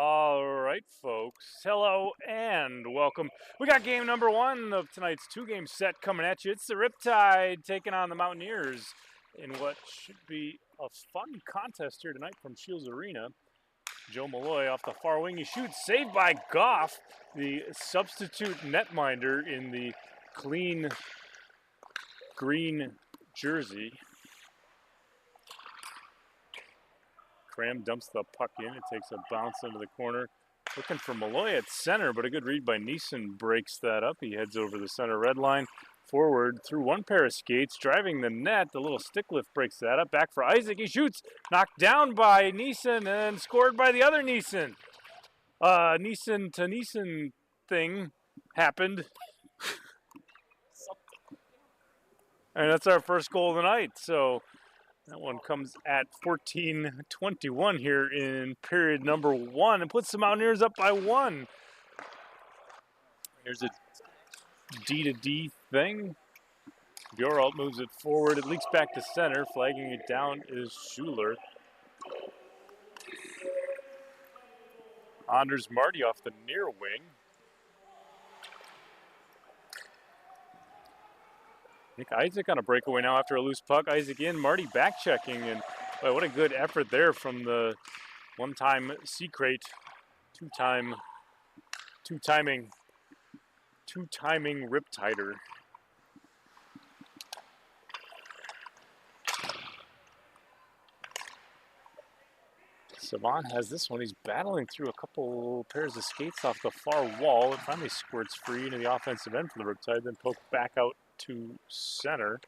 All right, folks. Hello and welcome. We got game number one of tonight's two-game set coming at you. It's the Riptide taking on the Mountaineers in what should be a fun contest here tonight from Shields Arena. Joe Malloy off the far wing. He shoots, saved by Goff, the substitute netminder in the clean green jersey. Cram dumps the puck in. It takes a bounce into the corner. Looking for Malloy at center, but a good read by Neeson breaks that up. He heads over the center red line, forward through one pair of skates, driving the net. The little stick lift breaks that up. Back for Isaac. He shoots, knocked down by Neeson and scored by the other Neeson. Neeson to Neeson thing happened. And that's our first goal of the night. So that one comes at 14:21 here in period number one and puts the Mountaineers up by one. Here's a D-to-D thing. Bjoralt moves it forward. It leaks back to center. Flagging it down is Schuler. Anders Marty off the near wing. Nick Isaac on a breakaway now after a loose puck. Isaac in, Marty back checking, and boy, what a good effort there from the one-time Secrate, two-timing Riptider. Savant has this one. He's battling through a couple pairs of skates off the far wall. It finally squirts free into the offensive end for the Riptide, then poked back out to center.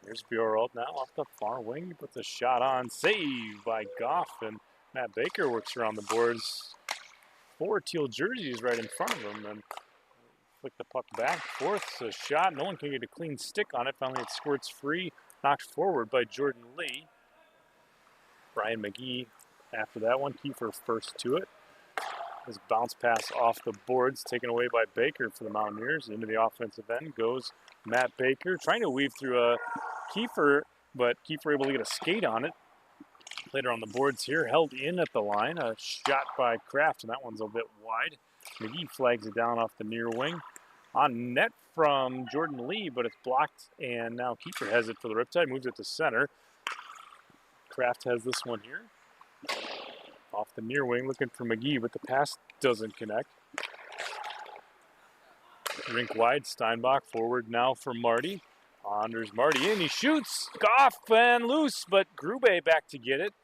Here's Bjoralt now off the far wing. He puts a shot on. Save by Goff, and Matt Baker works around the boards. Four teal jerseys right in front of him, and flick the puck back. Fourth's a shot. No one can get a clean stick on it. Finally, it squirts free. Knocked forward by Jordan Lee. Brian McGee after that one. Kiefer first to it. His bounce pass off the boards, taken away by Baker for the Mountaineers. Into the offensive end goes Matt Baker, trying to weave through a Kiefer, but Kiefer able to get a skate on it. Later on the boards here, held in at the line. A shot by Kraft, and that one's a bit wide. McGee flags it down off the near wing. On net from Jordan Lee, but it's blocked, and now Kiefer has it for the Riptide, moves it to center. Kraft has this one here. Off the near wing, looking for McGee, but the pass doesn't connect. Rink wide, Steinbach forward now for Marty. Anders Marty in, he shoots, Goff and loose, but Grube back to get it.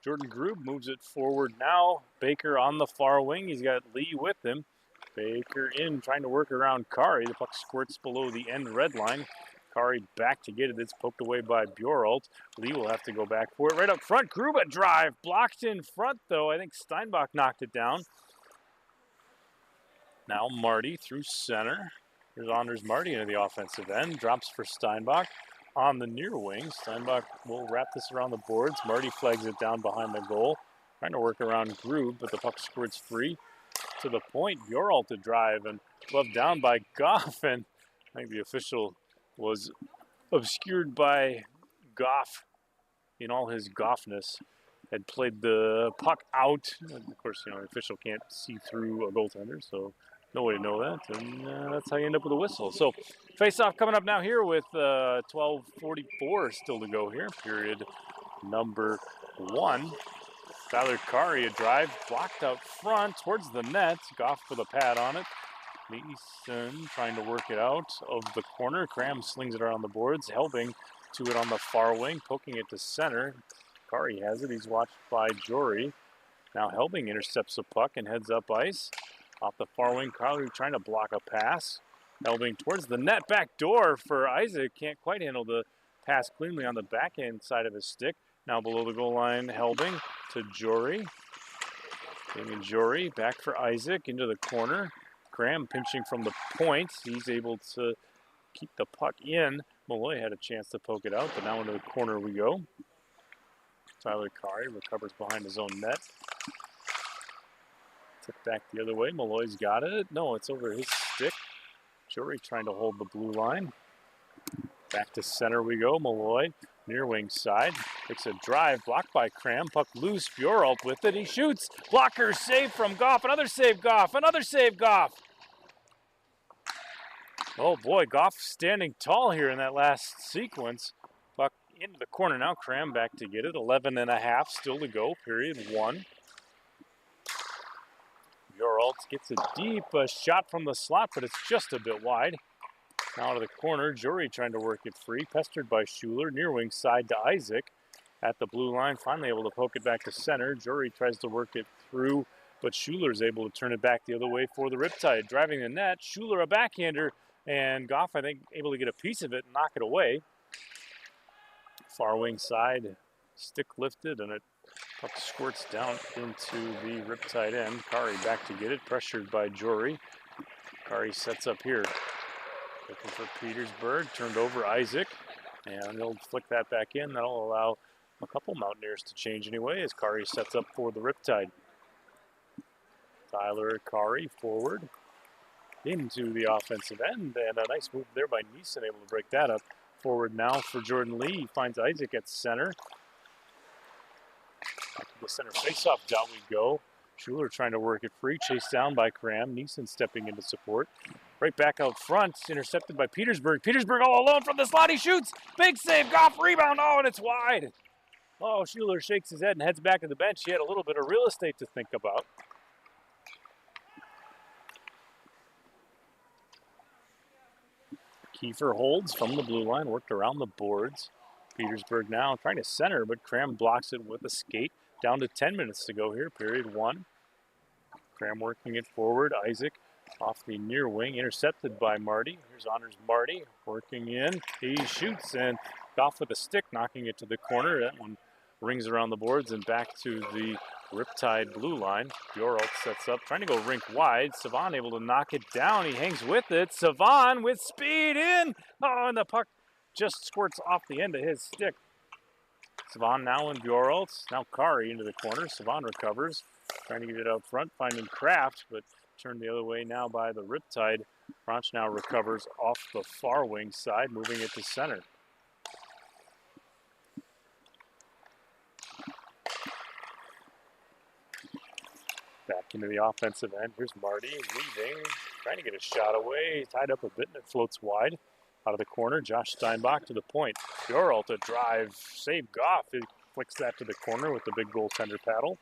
Jordan Grube moves it forward now. Baker on the far wing, he's got Lee with him. Baker in, trying to work around Kari. The puck squirts below the end red line. Kari back to get it. It's poked away by Bjoralt. Lee will have to go back for it. Right up front, Gruba drive. Blocked in front, though. I think Steinbach knocked it down. Now Marty through center. Here's Anders Marty into the offensive end. Drops for Steinbach on the near wing. Steinbach will wrap this around the boards. Marty flags it down behind the goal. Trying to work around Grube, but the puck squirts free. To the point, Bjoralt to drive and gloved down by Goff. And I think the official was obscured by Goff in all his Goffness. Had played the puck out. Of course, the official can't see through a goaltender, so no way to know that. And that's how you end up with a whistle. So face-off coming up now here with 12:44 still to go here. Period number one. Tyler Kari, a drive blocked out front towards the net. Goff with a pad on it. Neeson trying to work it out of the corner. Cram slings it around the boards, helping to it on the far wing, poking it to center. Kari has it. He's watched by Jory. Now Helbing intercepts the puck and heads up ice. Off the far wing, Kari trying to block a pass. Helbing towards the net, back door for Isaac. Can't quite handle the pass cleanly on the backhand side of his stick. Now below the goal line, Helbing to Jory. Damien Jory back for Isaac into the corner. Cram pinching from the point. He's able to keep the puck in. Malloy had a chance to poke it out, but now into the corner we go. Tyler Kari recovers behind his own net. Tipped back the other way. Malloy's got it. No, it's over his stick. Jory trying to hold the blue line. Back to center we go. Malloy Near wing side, takes a drive, blocked by Cram, puck loose, Bjoralt with it, he shoots, blocker saved from Goff, another save Goff, another save Goff. Oh boy, Goff standing tall here in that last sequence. Puck into the corner now, Cram back to get it, 11.5 still to go, period 1. Bjoralt gets a deep shot from the slot, but it's just a bit wide. Now to the corner, Jury trying to work it free, pestered by Schuler, near wing side to Isaac. At the blue line, finally able to poke it back to center. Jury tries to work it through, but Schuler's able to turn it back the other way for the Riptide. Driving the net, Schuler a backhander, and Goff, I think, able to get a piece of it and knock it away. Far wing side, stick lifted, and it puck squirts down into the Riptide end. Kari back to get it, pressured by Jury. Kari sets up here. Looking for Petersburg, turned over Isaac, and he'll flick that back in. That'll allow a couple Mountaineers to change anyway as Kari sets up for the Riptide. Tyler Kari forward into the offensive end, and a nice move there by Neeson, able to break that up. Forward now for Jordan Lee. He finds Isaac at center. Back to the center faceoff dot we go. Schuler trying to work it free, chased down by Cram. Neeson stepping into support. Right back out front, intercepted by Petersburg. Petersburg all alone from the slot, he shoots! Big save, Goff, rebound, oh, and it's wide! Oh, Schuler shakes his head and heads back to the bench. He had a little bit of real estate to think about. Kiefer holds from the blue line, worked around the boards. Petersburg now trying to center, but Cram blocks it with a skate. Down to 10 minutes to go here, period 1. Cram working it forward. Isaac off the near wing, intercepted by Marty. Here's Honors Marty working in. He shoots, and Goff with a stick, knocking it to the corner. That one rings around the boards and back to the Riptide blue line. Bjoralt sets up, trying to go rink wide. Savan able to knock it down. He hangs with it. Savan with speed in. Oh, and the puck just squirts off the end of his stick. Savan now in Bjoralt. Now Kari into the corner. Savan recovers, trying to get it out front, finding Kraft, but turned the other way now by the Riptide. Franch now recovers off the far wing side, moving it to center. Back into the offensive end. Here's Marty leaving, trying to get a shot away. Tied up a bit and it floats wide. Out of the corner, Josh Steinbach to the point. Bjoralt to drive, save Goff. He flicks that to the corner with the big goaltender paddle.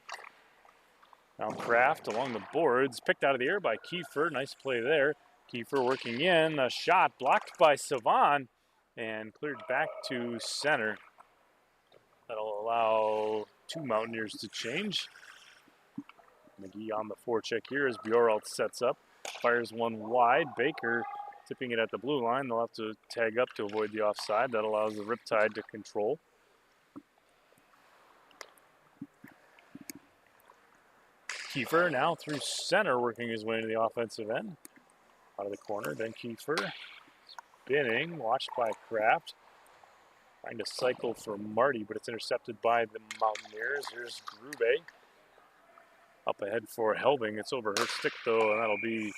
Now Kraft along the boards, picked out of the air by Kiefer. Nice play there. Kiefer working in, a shot blocked by Savan and cleared back to center. That'll allow 2 Mountaineers to change. McGee on the forecheck here as Bjoralt sets up, fires one wide. Baker tipping it at the blue line. They'll have to tag up to avoid the offside. That allows the Riptide to control. Kiefer now through center, working his way into the offensive end. Out of the corner, then Kiefer spinning, watched by Kraft. Trying to cycle for Marty, but it's intercepted by the Mountaineers. Here's Grube. Up ahead for Helbing. It's over her stick, though, and that'll be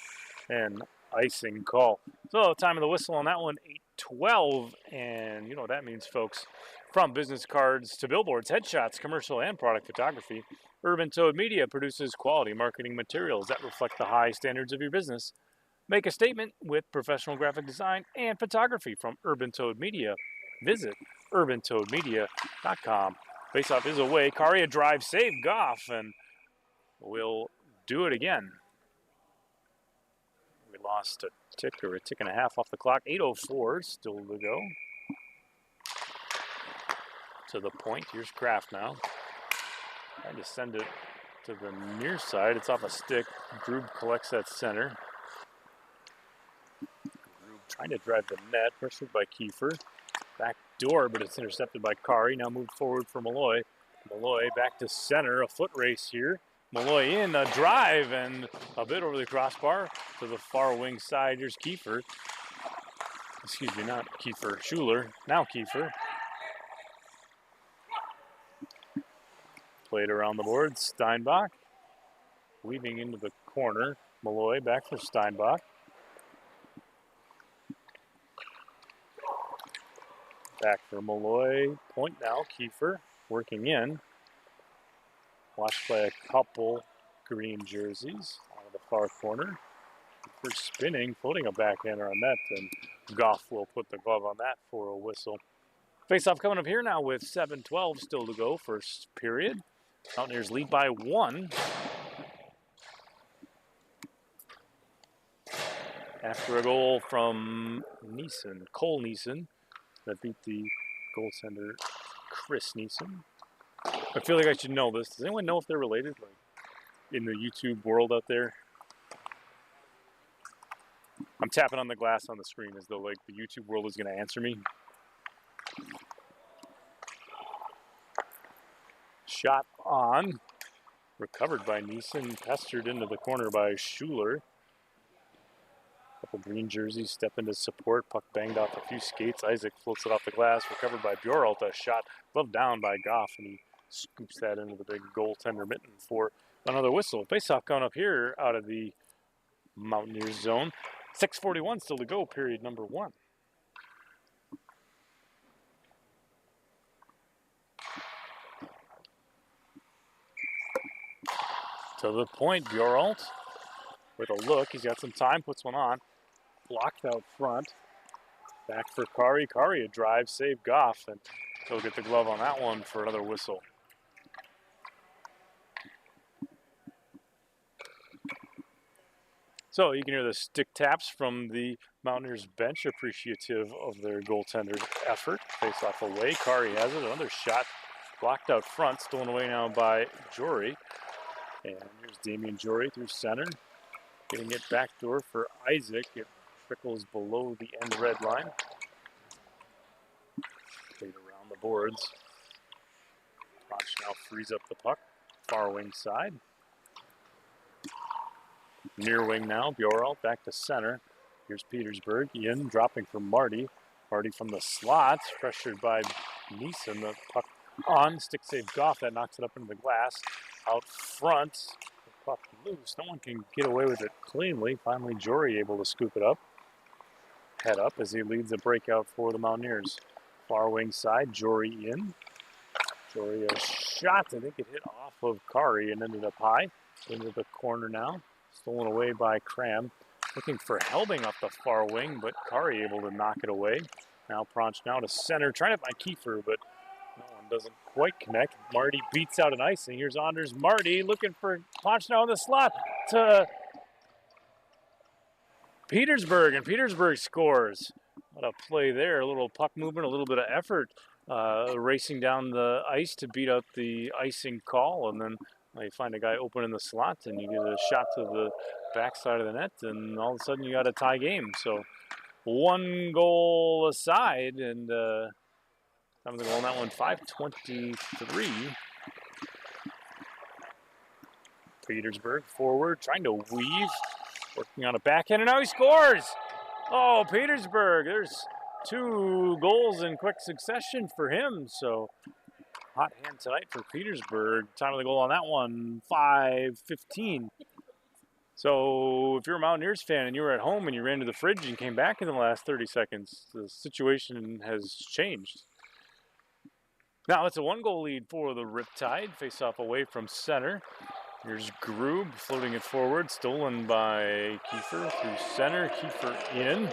an icing call. So time of the whistle on that one, 8:12. And you know what that means, folks. From business cards to billboards, headshots, commercial, and product photography, Urban Toad Media produces quality marketing materials that reflect the high standards of your business. Make a statement with professional graphic design and photography from Urban Toad Media. Visit urbantoadmedia.com. Faceoff is away. Kari a drive, save Goff, and we'll do it again. We lost a tick and a half off the clock. 8:04 still to go. To the point. Here's Kraft now. Trying to send it to the near side. It's off a stick. Grube collects that center. Grube trying to drive the net. Pressured by Kiefer. Back door, but it's intercepted by Kari. Now moved forward for Malloy. Malloy back to center. A foot race here. Malloy in, a drive, and a bit over the crossbar to the far wing side. Here's Kiefer. Excuse me, not Kiefer. Schuler. Now Kiefer. Played around the board. Steinbach. Weaving into the corner. Malloy back for Steinbach. Back for Malloy. Point now. Kiefer working in. Watched by a couple green jerseys out of the far corner. Kiefer spinning, floating a backhander on that, and Goff will put the glove on that for a whistle. Face-off coming up here now with 7:12 still to go, first period. Mountaineers lead by 1. After a goal from Cole Neeson, that beat the goaltender Chris Neeson. I feel like I should know this. Does anyone know if they're related, like in the YouTube world out there? I'm tapping on the glass on the screen as though like the YouTube world is going to answer me. Shot on, recovered by Neeson, pestered into the corner by Schuler. Couple green jerseys step into support. Puck banged off a few skates. Isaac floats it off the glass. Recovered by Bjoralt. A shot gloved down by Goff, and he scoops that into the big goaltender mitten for another whistle. Face-off coming up here out of the Mountaineers zone. 6:41 still to go, period number 1. To the point, Bjoralt with a look. He's got some time, puts one on. Blocked out front. Back for Kari. Kari a drive, save Goff, and he'll get the glove on that one for another whistle. So you can hear the stick taps from the Mountaineers bench, appreciative of their goaltender's effort. Face off away. Kari has it. Another shot blocked out front, stolen away now by Jory. And here's Damian Jory through center. Getting it backdoor for Isaac. It trickles below the end red line. Played around the boards. Ronch now frees up the puck. Far wing side. Near wing now. Bjoralt back to center. Here's Petersburg. Ian dropping for Marty. Marty from the slots. Pressured by Neeson. The puck on. Stick save Goff. That knocks it up into the glass. Out front. The puck loose. No one can get away with it cleanly. Finally, Jory able to scoop it up. Head up as he leads the breakout for the Mountaineers. Far wing side. Jory in. Jory a shot. I think it hit off of Kari and ended up high. Into the corner now. Stolen away by Cram. Looking for Helbing off the far wing, but Kari able to knock it away. Now Pronch now to center. Trying to find Kiefer, but no one doesn't quite connect. Marty beats out an icing. Here's Anders Marty looking for Pronch now in the slot to Petersburg, and Petersburg scores. What a play there. A little puck movement, a little bit of effort. Racing down the ice to beat out the icing call, and then you find a guy open in the slot, and you get a shot to the backside of the net, and all of a sudden you got a tie game. So 1 goal aside, and time to go on that one, 5:23. Petersburg forward, trying to weave, working on a backhand, and now he scores! Oh, Petersburg, there's 2 goals in quick succession for him, so hot hand tonight for Petersburg. Time of the goal on that one, 5:15. So if you're a Mountaineers fan and you were at home and you ran to the fridge and came back in the last 30 seconds, the situation has changed. Now it's a 1-goal lead for the Riptide. Face off away from center. Here's Grube floating it forward, stolen by Kiefer through center. Kiefer in.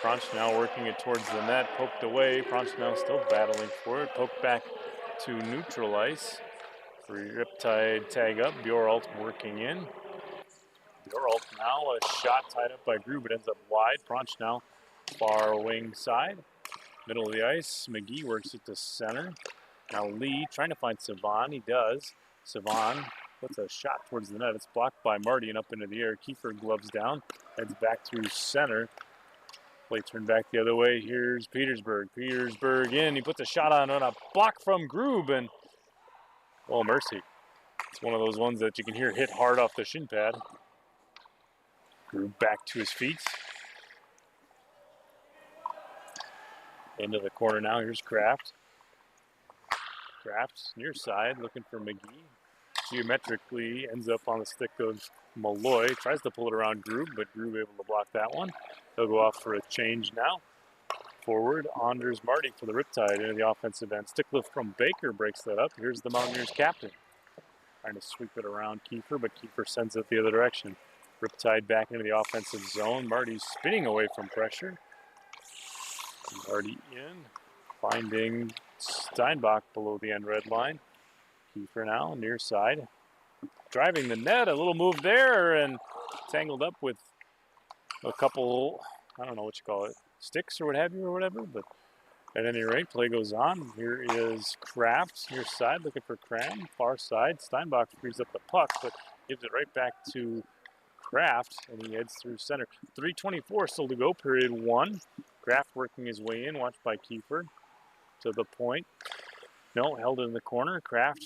Pronch now working it towards the net, poked away. Pronch now still battling for it. Poked back to neutral ice. For Riptide tag up. Bjoralt working in. Bjoralt now a shot tied up by Grube. It ends up wide. Pronch now far wing side. Middle of the ice. McGee works it to center. Now Lee trying to find Savan. He does. Savan puts a shot towards the net. It's blocked by Marty and up into the air. Kiefer gloves down. Heads back through center. Play turned back the other way. Here's Petersburg. Petersburg in. He puts a shot on a block from Grube, and oh, mercy. It's one of those ones that you can hear hit hard off the shin pad. Grube back to his feet. Into the corner now. Here's Kraft. Kraft's near side looking for McGee. Geometrically ends up on the stick of Malloy. Tries to pull it around Grube, but Grube able to block that one. They'll go off for a change now forward. Anders Marty for the Riptide into the offensive end. Stick lift from Baker breaks that up. Here's the Mountaineers captain. Trying to sweep it around Kiefer, but Kiefer sends it the other direction. Riptide back into the offensive zone. Marty's spinning away from pressure. Marty in, finding Steinbach below the end red line. Kiefer now, near side. Driving the net, a little move there, and tangled up with a couple, I don't know what you call it, sticks or what have you or whatever, but at any rate, play goes on. Here is Kraft, near side, looking for Cram, far side. Steinbach frees up the puck, but gives it right back to Kraft, and he heads through center. 3:24 still to go, period 1. Kraft working his way in, watched by Kiefer to the point. No, held in the corner. Kraft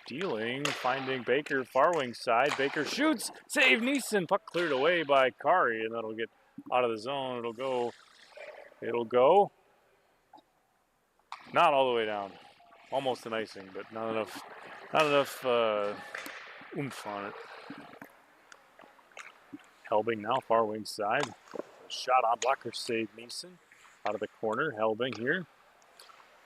dealing, finding Baker, far wing side. Baker shoots, save Neeson. Puck cleared away by Kari, and that'll get out of the zone. It'll go. Not all the way down. Almost an icing, but not enough oomph on it. Helbing now, far wing side. Shot on blocker, save Neeson. Out of the corner, Helbing here.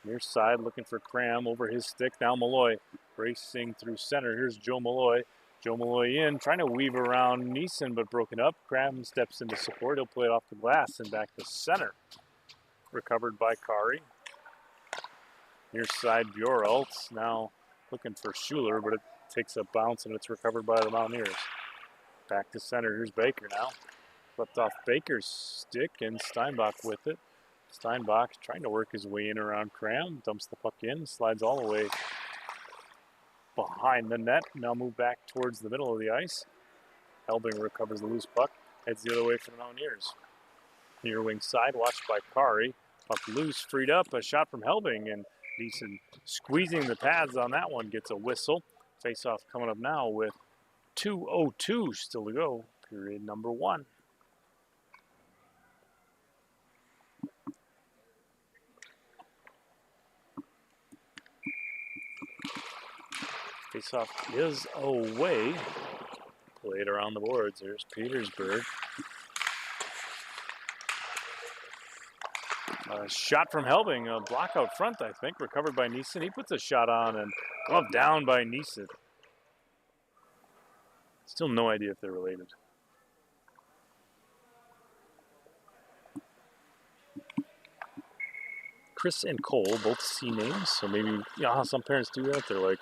Near side, looking for Cram over his stick. Now Malloy racing through center. Here's Joe Malloy. Joe Malloy in, trying to weave around Neeson, but broken up. Cram steps into support. He'll play it off the glass and back to center. Recovered by Kari. Near side, Bjoralt. Now looking for Schuler, but it takes a bounce and it's recovered by the Mountaineers. Back to center. Here's Baker now. Flipped off Baker's stick and Steinbach with it. Steinbach trying to work his way in around Cram. Dumps the puck in. Slides all the way behind the net. Now move back towards the middle of the ice. Helbing recovers the loose puck. Heads the other way for the Mountaineers. Near wing side. Watched by Kari. Puck loose. Freed up. A shot from Helbing. And Neeson squeezing the pads on that one. Gets a whistle. Face-off coming up now with 2:02 still to go. Period number 1. Face-off is away. Played around the boards. There's Petersburg. A shot from Helbing. A block out front, I think. Recovered by Neeson. He puts a shot on and glove down by Neeson. Still no idea if they're related. Chris and Cole, both C names, so maybe, you know how some parents do that? They're like,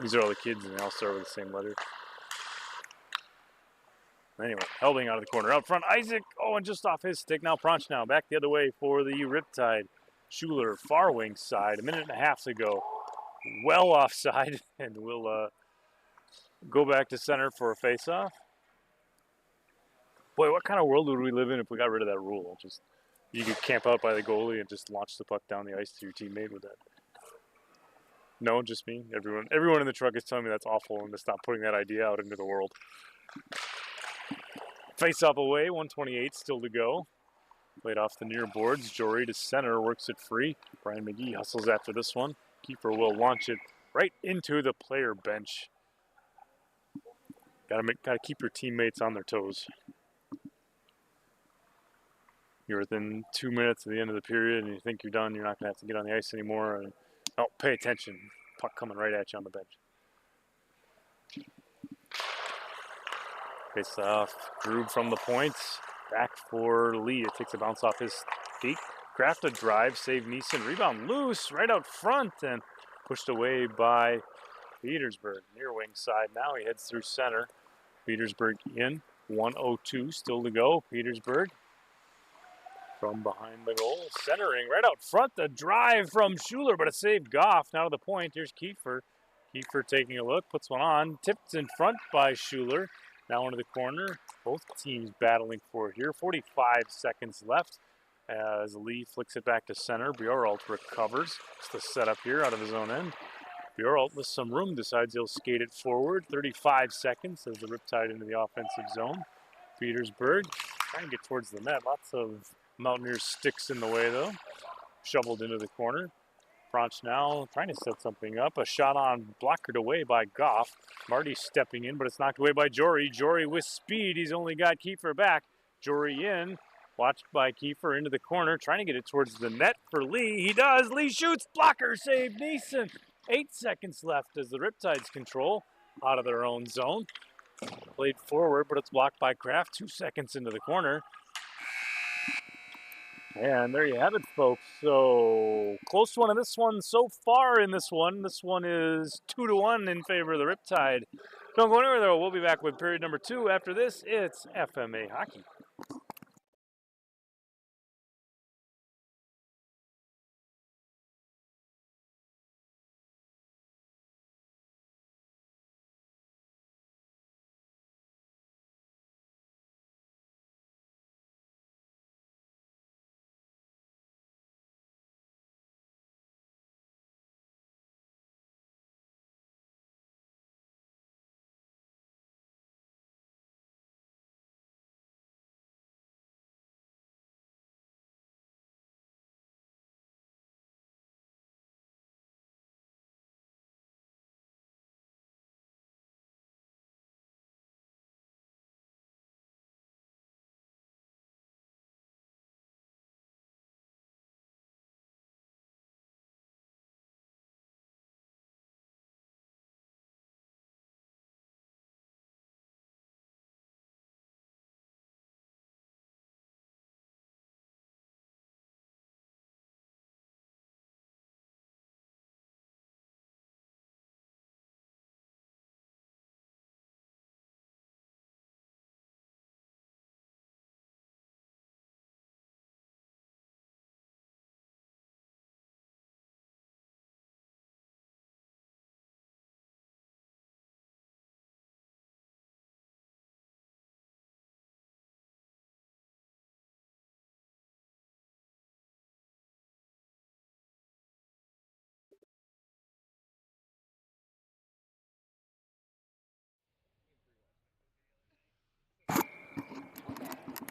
these are all the kids and they all start with the same letter. Anyway, Helbing out of the corner. Out front, Isaac, oh, and just off his stick. Now Pronch now, back the other way for the Riptide. Schuler, far wing side, a minute and a half to go. Well offside, and we'll go back to center for a face-off. Boy, what kind of world would we live in if we got rid of that rule? Just you could camp out by the goalie and just launch the puck down the ice to your teammate with that. No, just me. Everyone in the truck is telling me that's awful and to stop putting that idea out into the world. Face-off away, 1:28 still to go. Played off the near boards. Jory to center, works it free. Brian McGee hustles after this one. Keeper will launch it right into the player bench. Gotta keep your teammates on their toes. You're within 2 minutes of the end of the period and you think you're done, you're not gonna have to get on the ice anymore. And, oh, pay attention. Puck coming right at you on the bench. Face off, Grube from the points. Back for Lee. It takes a bounce off his feet. Kraft a drive, save Neeson. Rebound loose right out front and pushed away by Petersburg. Near wing side now. He heads through center. Petersburg in. 1:02 still to go. Petersburg from behind the goal. Centering right out front. The drive from Schuler, but a save Goff. Now to the point. Here's Kiefer. Kiefer taking a look. Puts one on. Tipped in front by Schuler. Now into the corner. Both teams battling for it here. 45 seconds left as Lee flicks it back to center. Bjoralt recovers. Just a setup here out of his own end. Bjoralt with some room decides he'll skate it forward. 35 seconds as the Riptide into the offensive zone. Petersburg trying to get towards the net. Lots of Mountaineers sticks in the way though. Shoveled into the corner. Franch now trying to set something up. A shot on, blockered away by Goff. Marty stepping in, but it's knocked away by Jory. Jory with speed. He's only got Kiefer back. Jory in. Watched by Kiefer into the corner, trying to get it towards the net for Lee. He does. Lee shoots. Blocker save. Neeson. 8 seconds left as the Riptides control out of their own zone. Played forward, but it's blocked by Kraft. 2 seconds into the corner. And there you have it, folks. So close one in this one so far in this one. This one is 2-1 in favor of the Riptide. Don't go anywhere, though. We'll be back with period number 2. After this, it's FMA Hockey.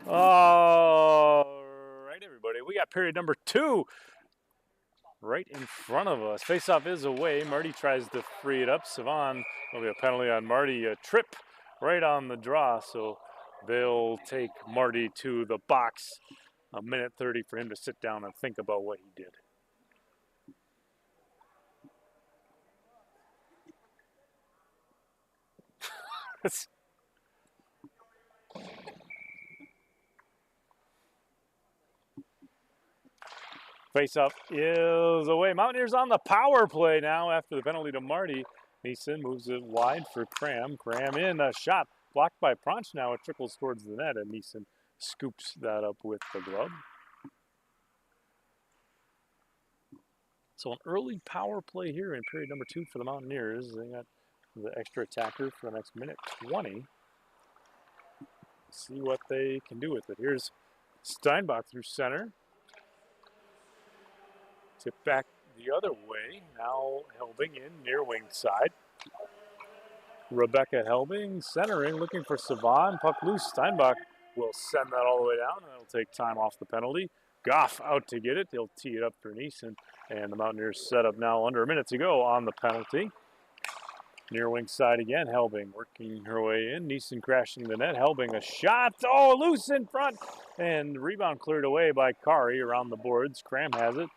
All right, everybody. We got period number 2 right in front of us. Faceoff is away. Marty tries to free it up. Savon, there'll be a penalty on Marty. A trip right on the draw. So they'll take Marty to the box. A minute 30 for him to sit down and think about what he did. Face-up is away. Mountaineers on the power play now after the penalty to Marty. Neeson moves it wide for Cram. Cram in, a shot blocked by Pronch now. It trickles towards the net, and Neeson scoops that up with the glove. So an early power play here in period number 2 for the Mountaineers. They got the extra attacker for the next minute 20. See what they can do with it. Here's Steinbach through center. Tip back the other way. Now Helbing in near wing side. Rebecca Helbing centering, looking for Savon. Puck loose. Steinbach will send that all the way down, and that'll take time off the penalty. Goff out to get it. They'll tee it up for Neeson. And the Mountaineers set up now under a minute to go on the penalty. Near wing side again. Helbing working her way in. Neeson crashing the net. Helbing a shot. Oh, loose in front. And rebound cleared away by Kari around the boards. Cram has it.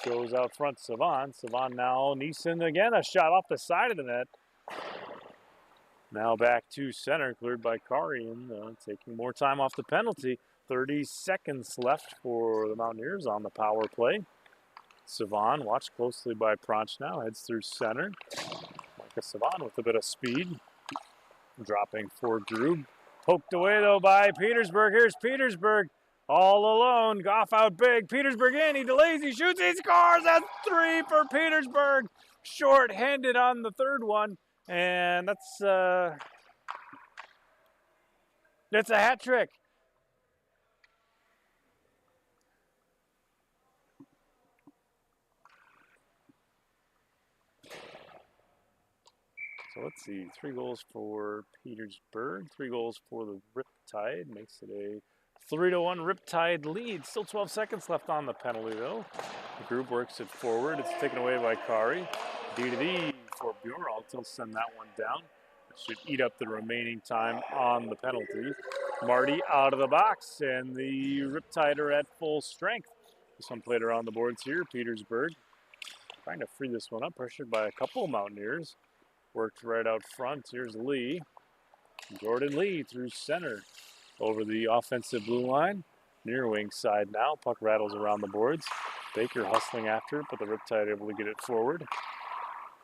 Goes out front, Savon. Savon now, Neeson again, a shot off the side of the net. Now back to center, cleared by Kari, and taking more time off the penalty. 30 seconds left for the Mountaineers on the power play. Savon, watched closely by Pronch now, heads through center. Micah Savon with a bit of speed. Dropping for Drew. Poked away, though, by Petersburg. Here's Petersburg. All alone, Goff out big. Petersburg in, he delays, he shoots, he scores. That's 3 for Petersburg. Short-handed on the third one, and that's a hat trick. So let's see, 3 goals for Petersburg, 3 goals for the Riptide, makes it a 3-1 Riptide lead. Still 12 seconds left on the penalty, though. The group works it forward. It's taken away by Kari. D for Bjoralt. He'll send that one down. It should eat up the remaining time on the penalty. Marty out of the box, and the Riptide are at full strength. This one played around the boards here. Petersburg trying to free this one up, pressured by a couple Mountaineers. Worked right out front. Here's Lee. Jordan Lee through center over the offensive blue line. Near wing side now. Puck rattles around the boards. Baker hustling after it, but the Riptide able to get it forward.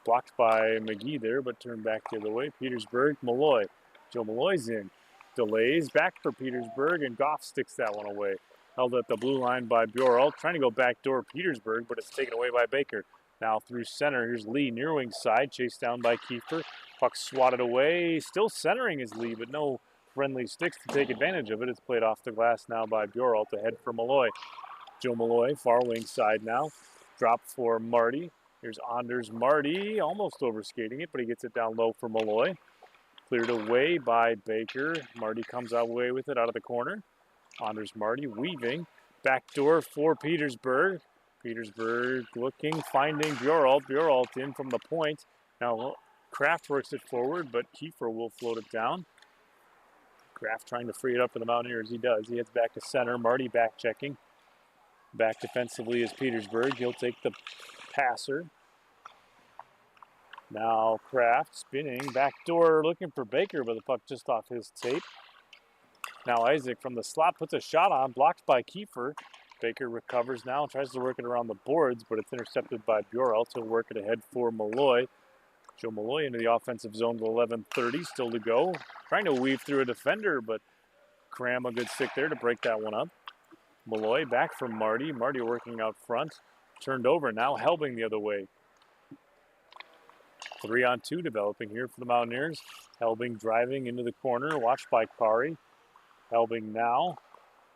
Blocked by McGee there, but turned back the other way. Petersburg, Malloy. Joe Malloy's in. Delays back for Petersburg, and Goff sticks that one away. Held at the blue line by Bjorl. Trying to go backdoor Petersburg, but it's taken away by Baker. Now through center. Here's Lee, near wing side. Chased down by Kiefer. Puck swatted away. Still centering is Lee, but no friendly sticks to take advantage of it. It's played off the glass now by Bjorl to head for Malloy. Joe Malloy, far wing side now. Drop for Marty. Here's Anders Marty, almost overskating it, but he gets it down low for Malloy. Cleared away by Baker. Marty comes away with it out of the corner. Anders Marty weaving. Backdoor for Petersburg. Petersburg looking, finding Bjorl. Bjorl in from the point. Now Kraft works it forward, but Kiefer will float it down. Kraft trying to free it up for the Mountaineers. He does. He heads back to center. Marty back checking. Back defensively is Petersburg. He'll take the passer. Now Kraft spinning. Backdoor looking for Baker, but the puck just off his tape. Now Isaac from the slot puts a shot on. Blocked by Kiefer. Baker recovers now. Tries to work it around the boards, but it's intercepted by Bjorl. To work it ahead for Malloy. Joe Malloy into the offensive zone with 11:30 still to go. Trying to weave through a defender, but Cram a good stick there to break that one up. Malloy back from Marty. Marty working out front. Turned over now, Helbing the other way. 3-on-2 developing here for the Mountaineers. Helbing driving into the corner, watched by Kari. Helbing now.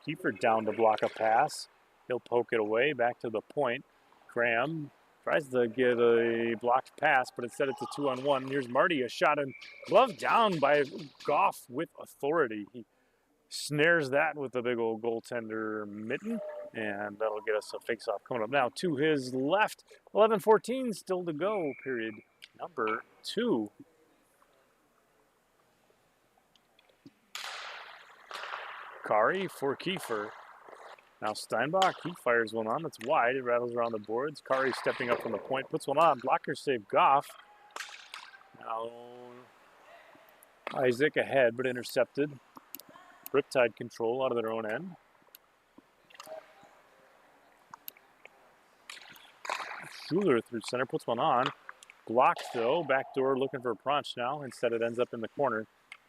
Kiefer down to block a pass. He'll poke it away, back to the point. Graham tries to get a blocked pass, but instead it's a 2-on-1. Here's Marty, a shot and glove down by Goff with authority. He snares that with the big old goaltender mitten, and that'll get us a face-off coming up now to his left. 11:14 still to go, period number 2. Kari for Kiefer. Now Steinbach, he fires one on. That's wide. It rattles around the boards. Kari stepping up from the point, puts one on. Blocker save Goff. Now Isaac ahead, but intercepted. Riptide control out of their own end. Schuler through center, puts one on. Blocked though, backdoor looking for Pronch now. Instead it ends up in the corner.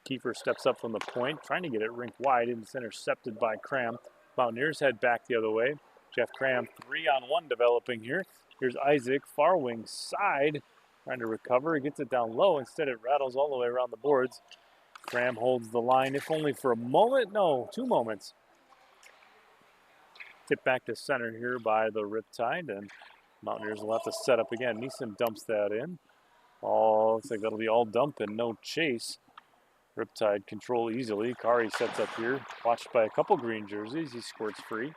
Kiefer steps up from the point, trying to get it rink wide, and it's intercepted by Cram. Mountaineers head back the other way. Jeff Cram 3-on-1 developing here. Here's Isaac, far wing side, trying to recover. He gets it down low. Instead it rattles all the way around the boards. Cram holds the line, if only for a moment. No, 2 moments. Tip back to center here by the Riptide, and Mountaineers will have to set up again. Neeson dumps that in. Looks like that'll be all dump and no chase. Riptide control easily. Kari sets up here, watched by a couple green jerseys. He squirts free.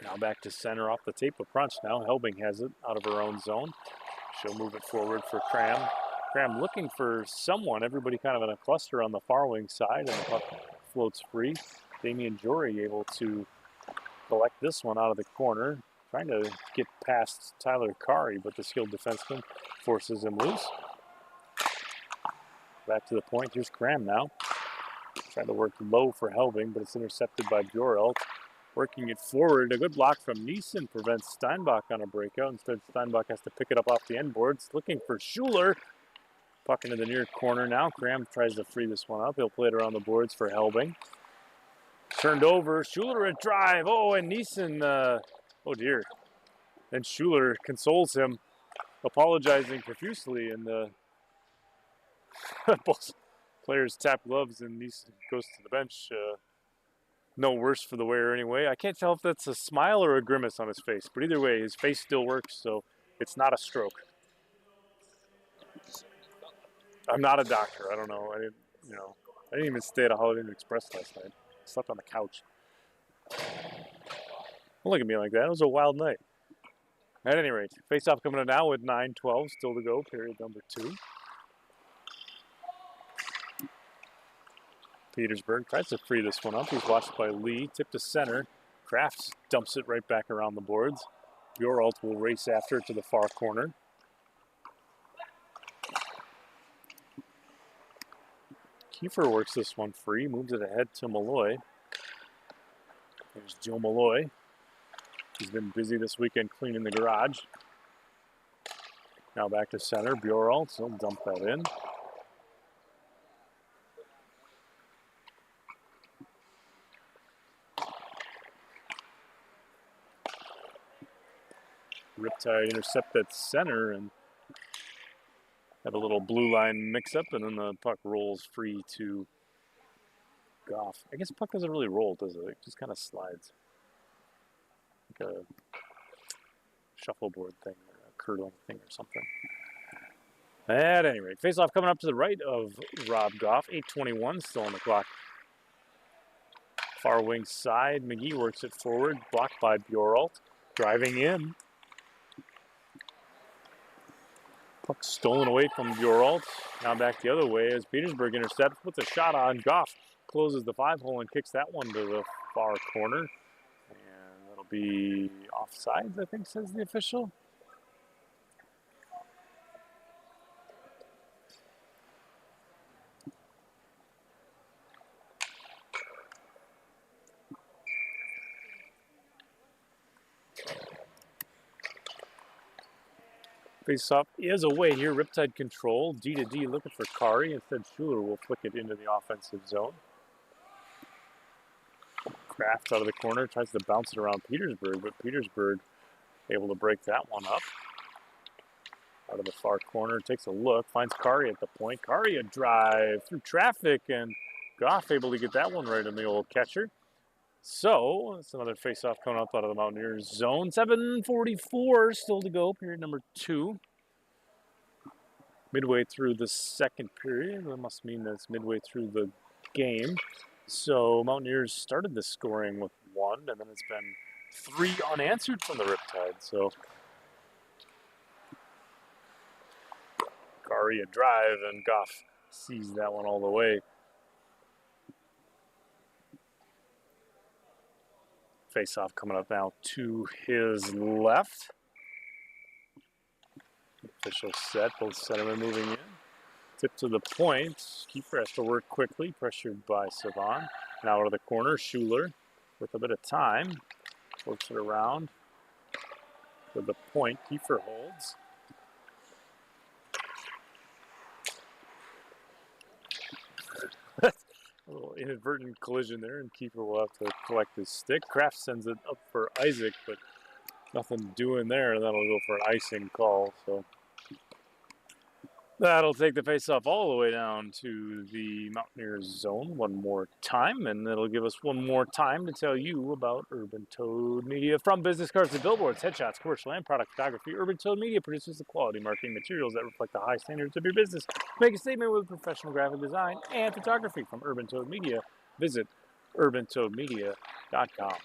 Now back to center off the tape of Prunch now. Helbing has it out of her own zone. She'll move it forward for Cram. Cram looking for someone. Everybody kind of in a cluster on the far wing side, and the puck floats free. Damian Jory able to collect this one out of the corner. Trying to get past Tyler Kari, but the skilled defenseman forces him loose. Back to the point. Here's Cram now. Trying to work low for Helbing, but it's intercepted by Bjorl. Working it forward. A good block from Neeson prevents Steinbach on a breakout. Instead, Steinbach has to pick it up off the end boards. Looking for Schuler. Puck into the near corner now. Cram tries to free this one up. He'll play it around the boards for Helbing. Turned over. Schuler a drive. Oh, and Neeson, oh dear. Then Schuler consoles him, apologizing profusely, and both players tap gloves, and Neeson goes to the bench. No worse for the wearer anyway. I can't tell if that's a smile or a grimace on his face, but either way, his face still works, so it's not a stroke. I'm not a doctor. I don't know. I didn't even stay at a Holiday Inn Express last night. I slept on the couch. Don't look at me like that. It was a wild night. At any rate, face-off coming up now with 9:12 still to go, period number 2. Petersburg tries to free this one up. He's watched by Lee. Tip to center. Kraft dumps it right back around the boards. Bjoralt will race after it to the far corner. Kiefer works this one free. Moves it ahead to Malloy. There's Joe Malloy. He's been busy this weekend cleaning the garage. Now back to center. Bjoralt. He'll dump that in. Riptide intercept at center and have a little blue line mix-up, and then the puck rolls free to Goff. I guess the puck doesn't really roll, does it? It just kind of slides. Like a shuffleboard thing or a curling thing or something. At any rate, face-off coming up to the right of Rob Goff. 8:21 still on the clock. Far wing side. McGee works it forward. Blocked by Bjoralt. Driving in. Puck stolen away from Bjoralt. Now back the other way as Petersburg intercepts. Puts a shot on. Goff closes the 5-hole and kicks that one to the far corner. And that'll be offsides, I think, says the official. Face-off is away here. Riptide control. D to D looking for Kari. Instead, Schuler will flick it into the offensive zone. Kraft out of the corner. Tries to bounce it around Petersburg, but Petersburg able to break that one up. Out of the far corner. Takes a look. Finds Kari at the point. Kari a drive through traffic, and Goff able to get that one right in the old catcher. So, it's another face-off coming up out of the Mountaineers zone. 7:44 still to go, period number 2. Midway through the second period. That must mean that's midway through the game. So, Mountaineers started the scoring with 1, and then it's been 3 unanswered from the Riptide. So, Kari a drive, and Goff sees that one all the way. Face-off coming up now to his left. Official set, both centermen moving in. Tip to the point. Kiefer has to work quickly, pressured by Savan. Now out of the corner, Schuler with a bit of time. Works it around to the point. Kiefer holds. A little inadvertent collision there, and Kiefer will have to collect his stick. Kraft sends it up for Isaac, but nothing doing there, and that'll go for an icing call. So that'll take the face-off all the way down to the Mountaineers zone one more time, and it'll give us one more time to tell you about Urban Toad Media. From business cards to billboards, headshots, commercial and product photography, Urban Toad Media produces the quality marketing materials that reflect the high standards of your business. Make a statement with professional graphic design and photography from Urban Toad Media. Visit urbantoadmedia.com.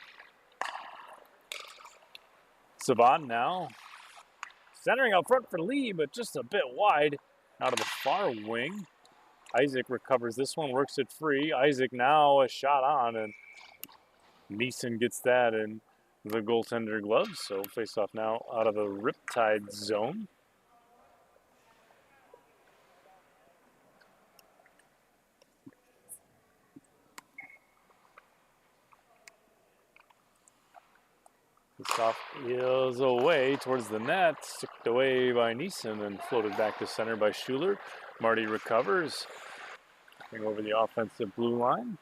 Saban now centering out front for Lee, but just a bit wide. Out of the far wing, Isaac recovers this one, works it free. Isaac now a shot on, and Neeson gets that in the goaltender gloves. So face-off now out of the Riptide zone. Face-off is away towards the net, sticked away by Neeson and floated back to center by Schuler. Marty recovers, looking over the offensive blue line.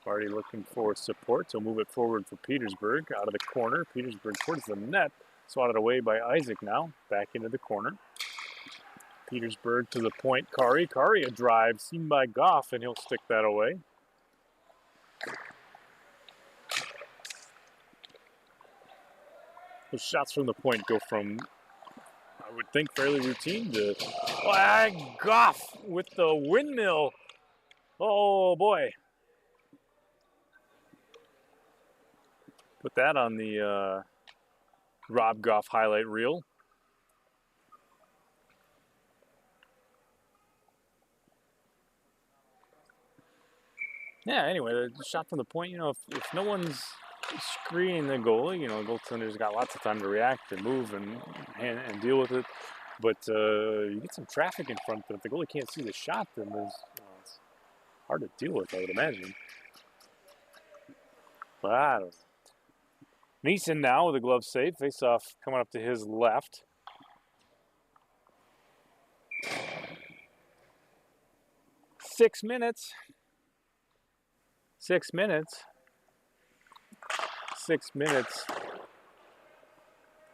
Marty looking for support, so move it forward for Petersburg. Out of the corner, Petersburg towards the net, swatted away by Isaac now, back into the corner. Petersburg to the point, Kari a drive, seen by Goff, and he'll stick that away. Those shots from the point go from, I would think, fairly routine to Goff with the windmill. Oh boy. Put that on the Rob Goff highlight reel. Yeah, anyway, the shot from the point, if no one's screening the goalie, the goaltender's got lots of time to react and move and deal with it. But you get some traffic in front, but if the goalie can't see the shot, then it's hard to deal with, I would imagine. But I don't know. Neeson now with a glove save. Face-off coming up to his left. Six minutes.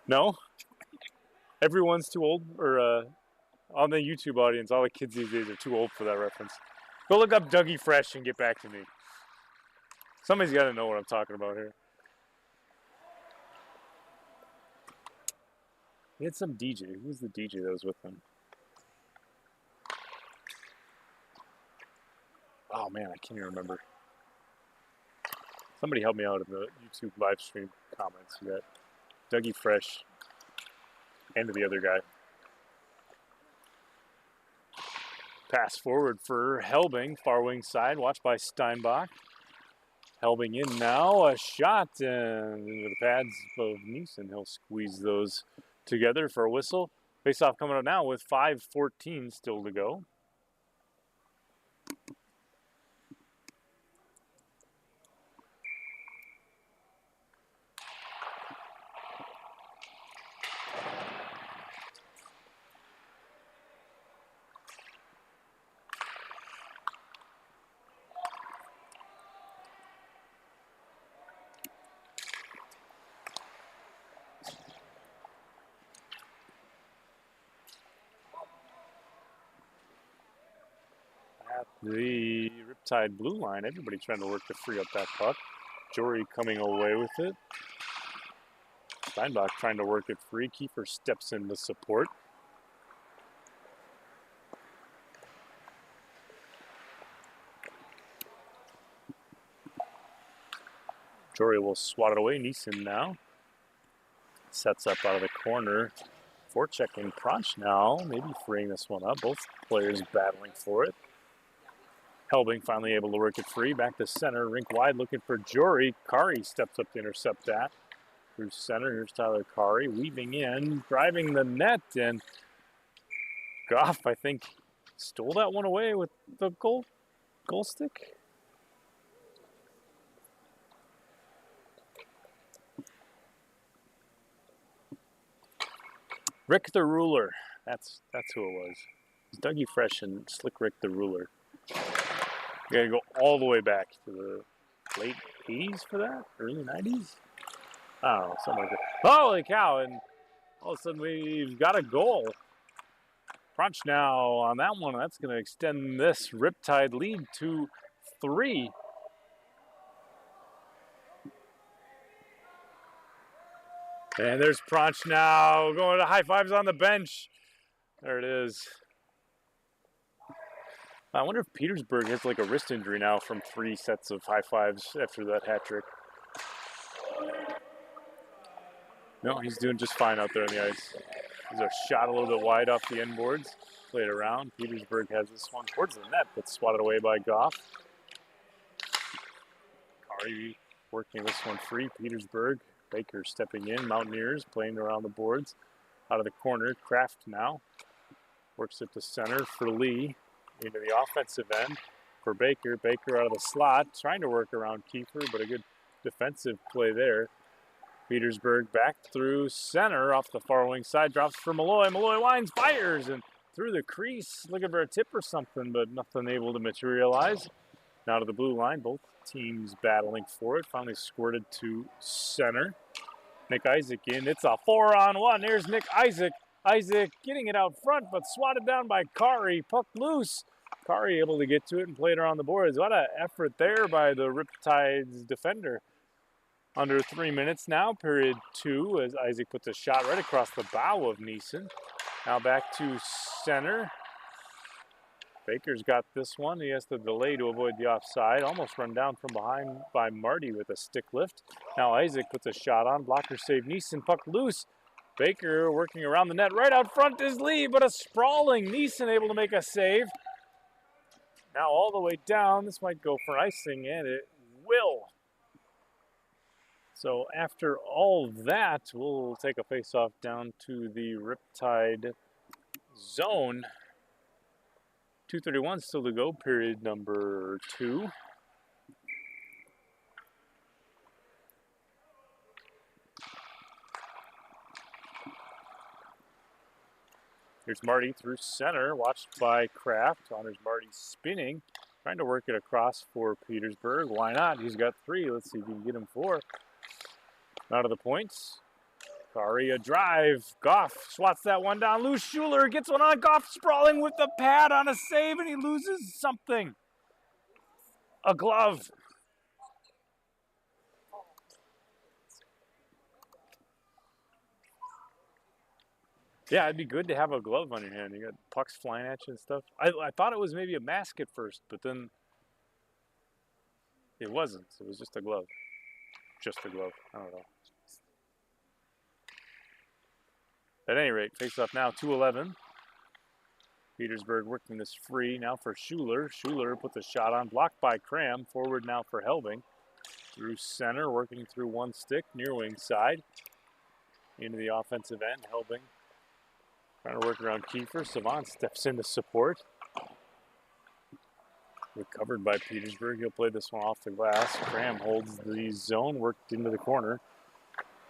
No? Everyone's too old? Or on the YouTube audience, all the kids these days are too old for that reference. Go look up Dougie Fresh and get back to me. Somebody's got to know what I'm talking about here. He had some DJ. Who was the DJ that was with him? Oh, man, I can't even remember. Somebody help me out in the YouTube live stream comments. You got Dougie Fresh and the other guy. Pass forward for Helbing, far wing side, watched by Steinbach. Helbing in now, a shot, and into the pads of Neeson. He'll squeeze those together for a whistle. Face-off coming up now with 5:14 still to go. The Riptide blue line, everybody trying to work to free up that puck. Jory coming away with it. Steinbach trying to work it free. Keeper steps in to support. Jory will swat it away. Neeson now sets up out of the corner. Forechecking Pronch now, maybe freeing this one up. Both players battling for it. Helbing finally able to work it free. Back to center. Rink wide looking for Jory. Kari steps up to intercept that. Through center. Here's Tyler Kari weaving in. Driving the net. And Goff, I think, stole that one away with the goal stick. Rick the Ruler. That's who it was. It was Dougie Fresh and Slick Rick the Ruler. You gotta go all the way back to the late 80s for that? Early 90s? I don't know, something like that. Holy cow, and all of a sudden we've got a goal. Crunch now on that one. That's going to extend this Riptide lead to 3. And there's Pronch now going to high fives on the bench. There it is. I wonder if Petersburg has like a wrist injury now from 3 sets of high fives after that hat trick. No, he's doing just fine out there on the ice. These are shot a little bit wide off the end boards. Played around. Petersburg has this one towards the net, but swatted away by Goff. Kari working this one free. Petersburg. Baker stepping in. Mountaineers playing around the boards. Out of the corner. Kraft now. Works it to center for Lee. Into the offensive end for Baker. Baker out of the slot. Trying to work around Kiefer, but a good defensive play there. Petersburg back through center off the far wing side. Drops for Malloy. Malloy winds, fires, and through the crease. Looking for a tip or something, but nothing able to materialize. Now to the blue line. Both teams battling for it. Finally squirted to center. Nick Isaac in. It's a 4-on-1. Here's Nick Isaac. Isaac getting it out front, but swatted down by Kari. Puck loose. Kari able to get to it and play it around the boards. What an effort there by the Riptide's defender. Under 3 minutes now, period 2, as Isaac puts a shot right across the bow of Neeson. Now back to center. Baker's got this one. He has to delay to avoid the offside. Almost run down from behind by Marty with a stick lift. Now Isaac puts a shot on. Blocker save Neeson. Puck loose. Baker working around the net. Right out front is Lee, but a sprawling Neeson able to make a save. Now all the way down. This might go for icing, and it will. So after all that, we'll take a face-off down to the Riptide zone. 2:31 still to go, period number 2. Here's Marty through center, watched by Kraft. Honors Marty spinning, trying to work it across for Petersburg. Why not? He's got 3. Let's see if he can get him 4. Out of the points. Kari, a drive. Goff swats that one down. Loose. Schuler gets one on. Goff sprawling with the pad on a save, and he loses something. A glove. Yeah, it'd be good to have a glove on your hand. You got pucks flying at you and stuff. I thought it was maybe a mask at first, but then it wasn't. It was just a glove. Just a glove. I don't know. At any rate, face-off now, 2:11. Petersburg working this free now for Schuler. Schuler puts a shot on, blocked by Cram. Forward now for Helbing. Through center, working through one stick, near wing side. Into the offensive end, Helbing. Trying to work around Kiefer. Savant steps in to support. Recovered by Petersburg. He'll play this one off the glass. Cram holds the zone, worked into the corner.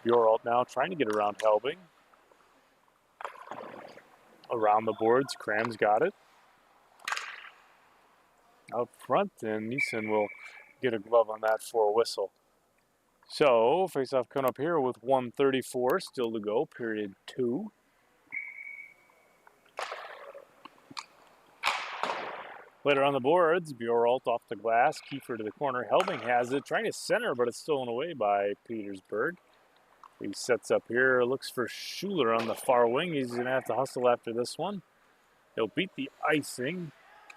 Bjoralt now trying to get around Helbing. Around the boards, Cram's got it. Out front, and Neeson will get a glove on that for a whistle. So, face-off coming up here with 1:34 still to go, period 2. Later on the boards, Bjoralt off the glass, Kiefer to the corner. Helbing has it, trying to center, but it's stolen away by Petersburg. He sets up here, looks for Schuler on the far wing. He's going to have to hustle after this one. He'll beat the icing.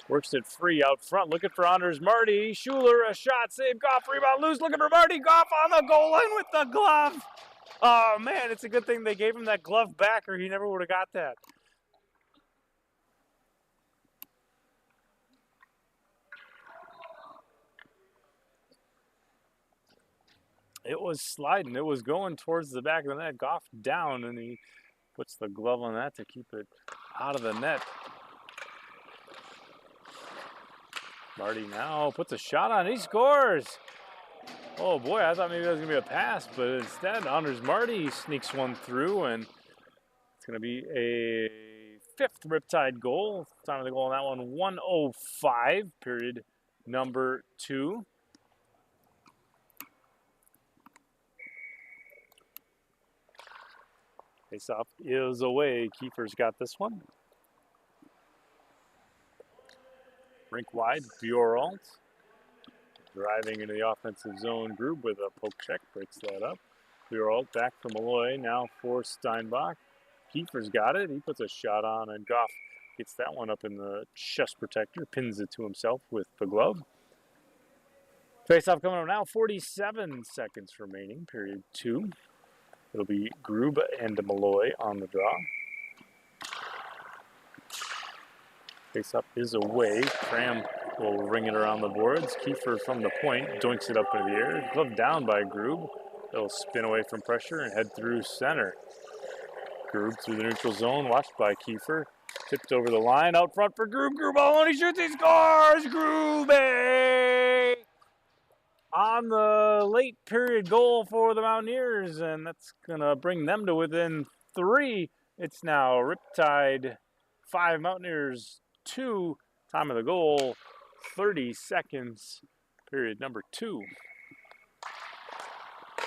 Works it free out front, looking for Anders Marty. Schuler, a shot, save, Goff, rebound, loose, looking for Marty. Goff on the goal line with the glove. Oh, man, it's a good thing they gave him that glove back, or he never would have got that. It was sliding. It was going towards the back of the net. Goff down, and he puts the glove on that to keep it out of the net. Marty now puts a shot on. He scores. Oh, boy, I thought maybe that was going to be a pass, but instead, Anders Marty sneaks one through, and it's going to be a 5th Riptide goal. Time of the goal on that one, 1:05, period number 2. Face-off is away. Kiefer's got this one. Rink wide, Bjoralt. Driving into the offensive zone group with a poke check, breaks that up. Bjoralt back for Malloy, now for Steinbach. Kiefer's got it. He puts a shot on, and Goff gets that one up in the chest protector, pins it to himself with the glove. Face-off coming up now, 47 seconds remaining, period 2. It'll be Grube and Malloy on the draw. Face-up is away. Cram will ring it around the boards. Kiefer from the point doinks it up into the air. Glove down by Grube. It'll spin away from pressure and head through center. Grube through the neutral zone, watched by Kiefer. Tipped over the line, out front for Grube. Grube all alone, he shoots, he scores! Grube! On the late period goal for the Mountaineers, and that's going to bring them to within 3. It's now Riptide 5, Mountaineers 2. Time of the goal, 30 seconds, period number 2.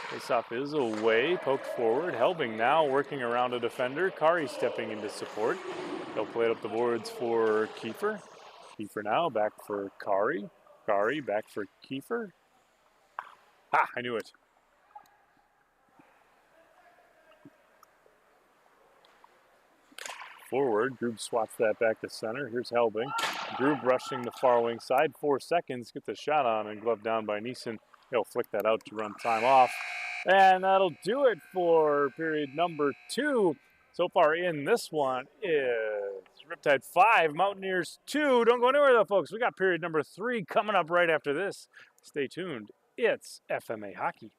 Faceoff is away, poked forward. Helbing now working around a defender. Kari stepping into support. They'll play it up the boards for Kiefer. Kiefer now back for Kari. Kari back for Kiefer. Ha! I knew it. Forward, Grube swats that back to center. Here's Helbing. Grube rushing the far wing side. 4 seconds, gets a shot on and glove down by Neeson. He'll flick that out to run time off. And that'll do it for period number 2. So far in this one is Riptide 5, Mountaineers 2. Don't go anywhere though, folks. We got period number 3 coming up right after this. Stay tuned. It's FMA Hockey.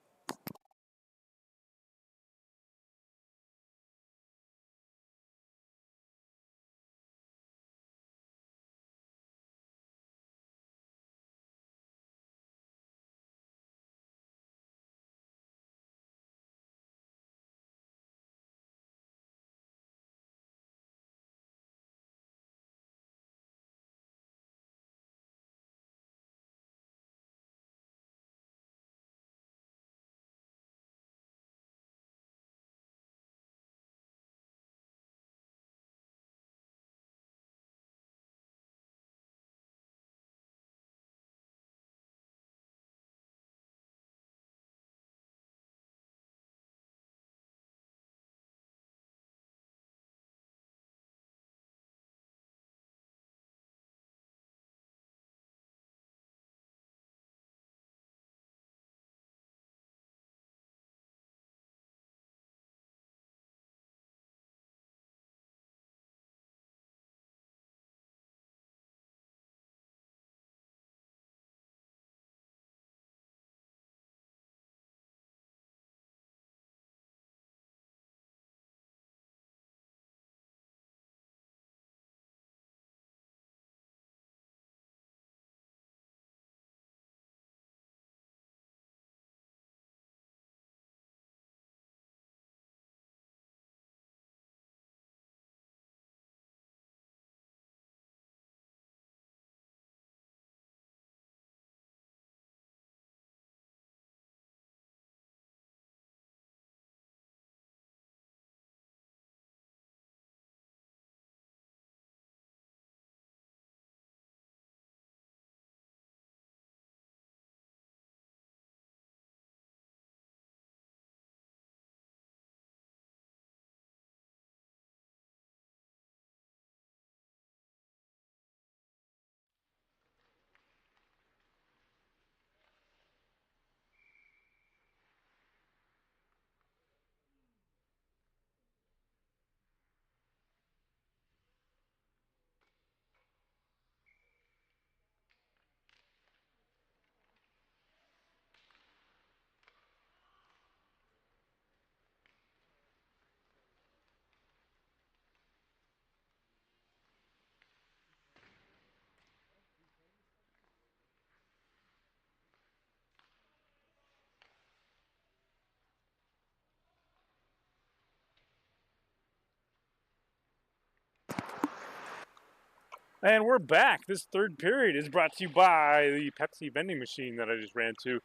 And we're back. This third period is brought to you by the Pepsi vending machine that I just ran to.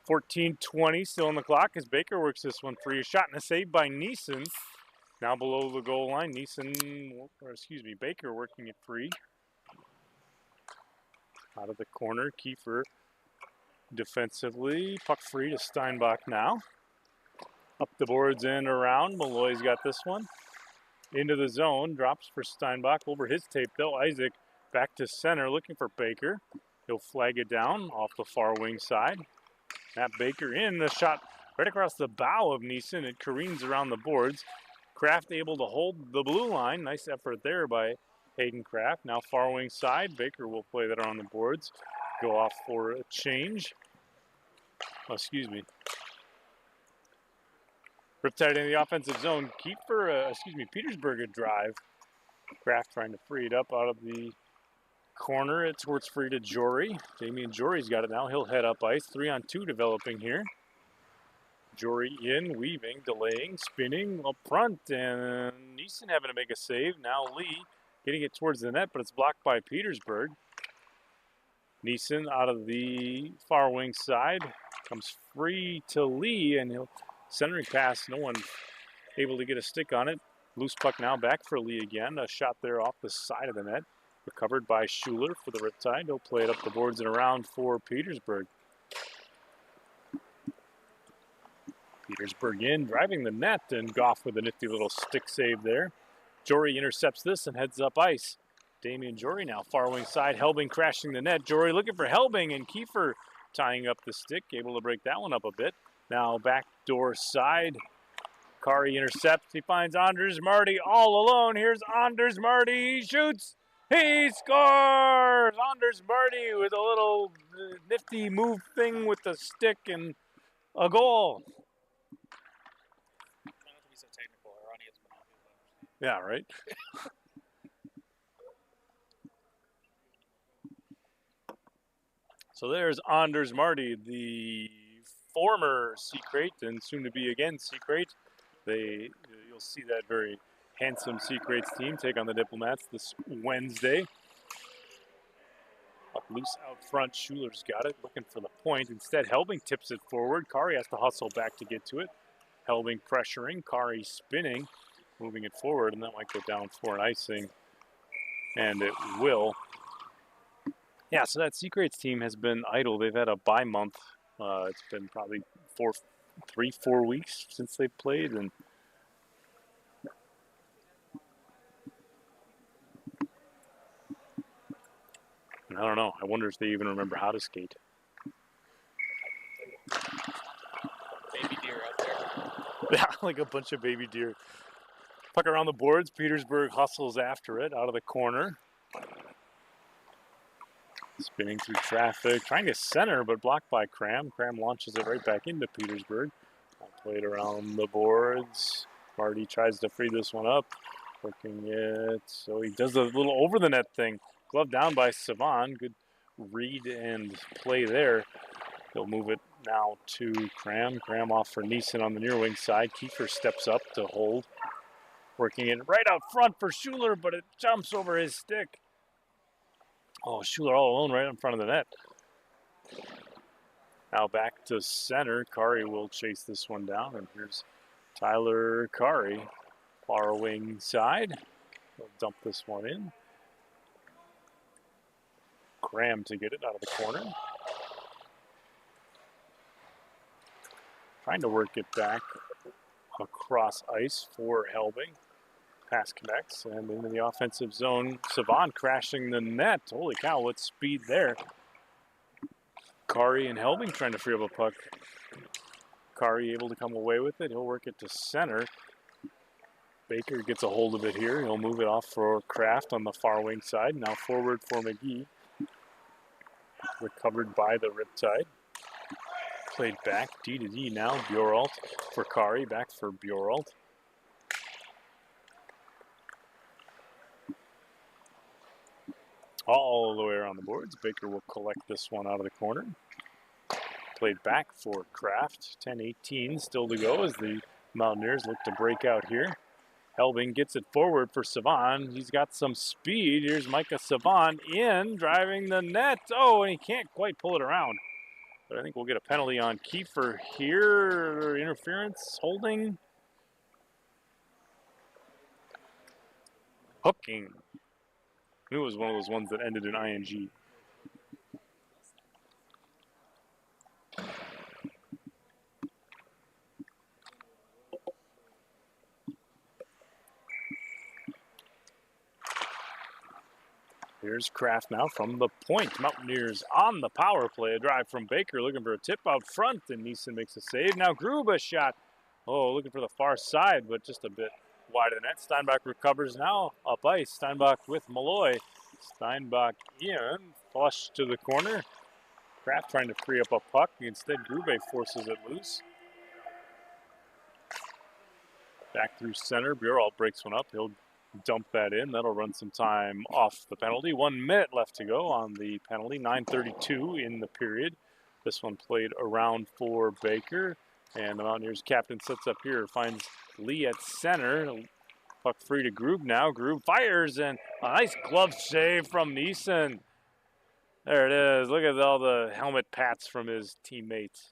14:20 still on the clock as Baker works this one free. A shot and a save by Neeson. Now below the goal line. Baker working it free. Out of the corner, Kiefer defensively. Puck free to Steinbach now. Up the boards and around. Malloy's got this one. Into the zone, drops for Steinbach over his tape though. Isaac back to center looking for Baker. He'll flag it down off the far wing side. Matt Baker in, the shot right across the bow of Neeson. It careens around the boards. Kraft able to hold the blue line. Nice effort there by Hayden Kraft. Now far wing side. Baker will play that on the boards. Go off for a change. Riptide in the offensive zone. Petersburg a drive. Kraft trying to free it up out of the corner. It's towards free to Jory. Damian Jory's got it now. He'll head up ice. 3-on-2 developing here. Jory in, weaving, delaying, spinning up front, and Neeson having to make a save. Now Lee getting it towards the net, but it's blocked by Petersburg. Neeson out of the far wing side. Comes free to Lee, and he'll centering pass, no one able to get a stick on it. Loose puck now back for Lee again. A shot there off the side of the net. Recovered by Schuler for the Riptide. He'll play it up the boards and around for Petersburg. Petersburg in, driving the net, and Goff with a nifty little stick save there. Jory intercepts this and heads up ice. Damian Jory now far wing side. Helbing crashing the net. Jory looking for Helbing, and Kiefer tying up the stick. Able to break that one up a bit. Now backdoor side. Kari intercepts. He finds Anders Marty all alone. Here's Anders Marty. He shoots. He scores! Anders Marty with a little nifty move thing with the stick and a goal. Not to be so technical, our audience will not be able to understand. Yeah, right? So there's Anders Marty, the former Secret and soon to be again Secret. You'll see that very handsome Secrets team take on the Diplomats this Wednesday. Up loose out front, Schuler's got it, looking for the point. Instead, Helbing tips it forward. Kari has to hustle back to get to it. Helbing pressuring, Kari spinning, moving it forward, and that might go down for an icing. And it will. Yeah, so that Secrets team has been idle. They've had a bye month. It's been probably 4 weeks since they played, and I don't know. I wonder if they even remember how to skate. Baby deer out there. Yeah, like a bunch of baby deer. Puck around the boards. Petersburg hustles after it out of the corner. Spinning through traffic, trying to center, but blocked by Cram. Cram launches it right back into Petersburg. Played around the boards. Marty tries to free this one up. Working it. So he does a little over the net thing. Glove down by Savan. Good read and play there. He'll move it now to Cram. Cram off for Neeson on the near wing side. Kiefer steps up to hold. Working it right out front for Schuler, but it jumps over his stick. Oh, Schuler all alone right in front of the net. Now back to center. Kari will chase this one down, and here's Tyler Kari. Far wing side. He'll dump this one in. Cram to get it out of the corner. Trying to work it back across ice for Helbing. Pass connects and into the offensive zone. Savan crashing the net. Holy cow, what speed there. Kari and Helbing trying to free up a puck. Kari able to come away with it. He'll work it to center. Baker gets a hold of it here. He'll move it off for Kraft on the far wing side. Now forward for McGee. Recovered by the Riptide. Played back, D to D now. Bjoralt for Kari, back for Bjoralt. All the way around the boards. Baker will collect this one out of the corner. Played back for Kraft. 10-18 still to go as the Mountaineers look to break out here. Helbing gets it forward for Savan. He's got some speed. Here's Micah Savan in, driving the net. Oh, and he can't quite pull it around. But I think we'll get a penalty on Kiefer here. Interference, holding. Hooking. I knew it was one of those ones that ended in ing. Here's Kraft now from the point. Mountaineers on the power play. A drive from Baker looking for a tip out front, and Neeson makes a save. Now Gruba shot. Oh, looking for the far side, but just a bit wide of the net. Steinbach recovers now. Up ice. Steinbach with Malloy. Steinbach in. Flush to the corner. Kraft trying to free up a puck. Instead, Grube forces it loose. Back through center. Bjoralt breaks one up. He'll dump that in. That'll run some time off the penalty. 1 minute left to go on the penalty. 9:32 in the period. This one played around for Baker. And the Mountaineers captain sets up here. Finds Lee at center. Puck free to Grube now. Grube fires, and a nice glove save from Neeson. There it is. Look at all the helmet pats from his teammates.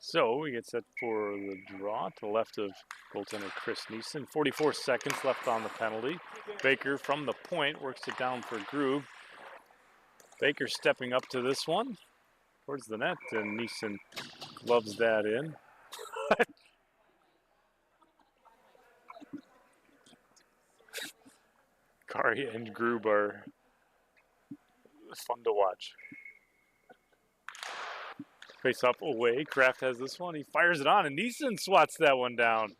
So we get set for the draw to the left of goaltender Chris Neeson. 44 seconds left on the penalty. Baker from the point works it down for Grube. Baker stepping up to this one towards the net, and Neeson gloves that in. Kari and Grube are fun to watch. Face up away. Kraft has this one. He fires it on, and Neeson swats that one down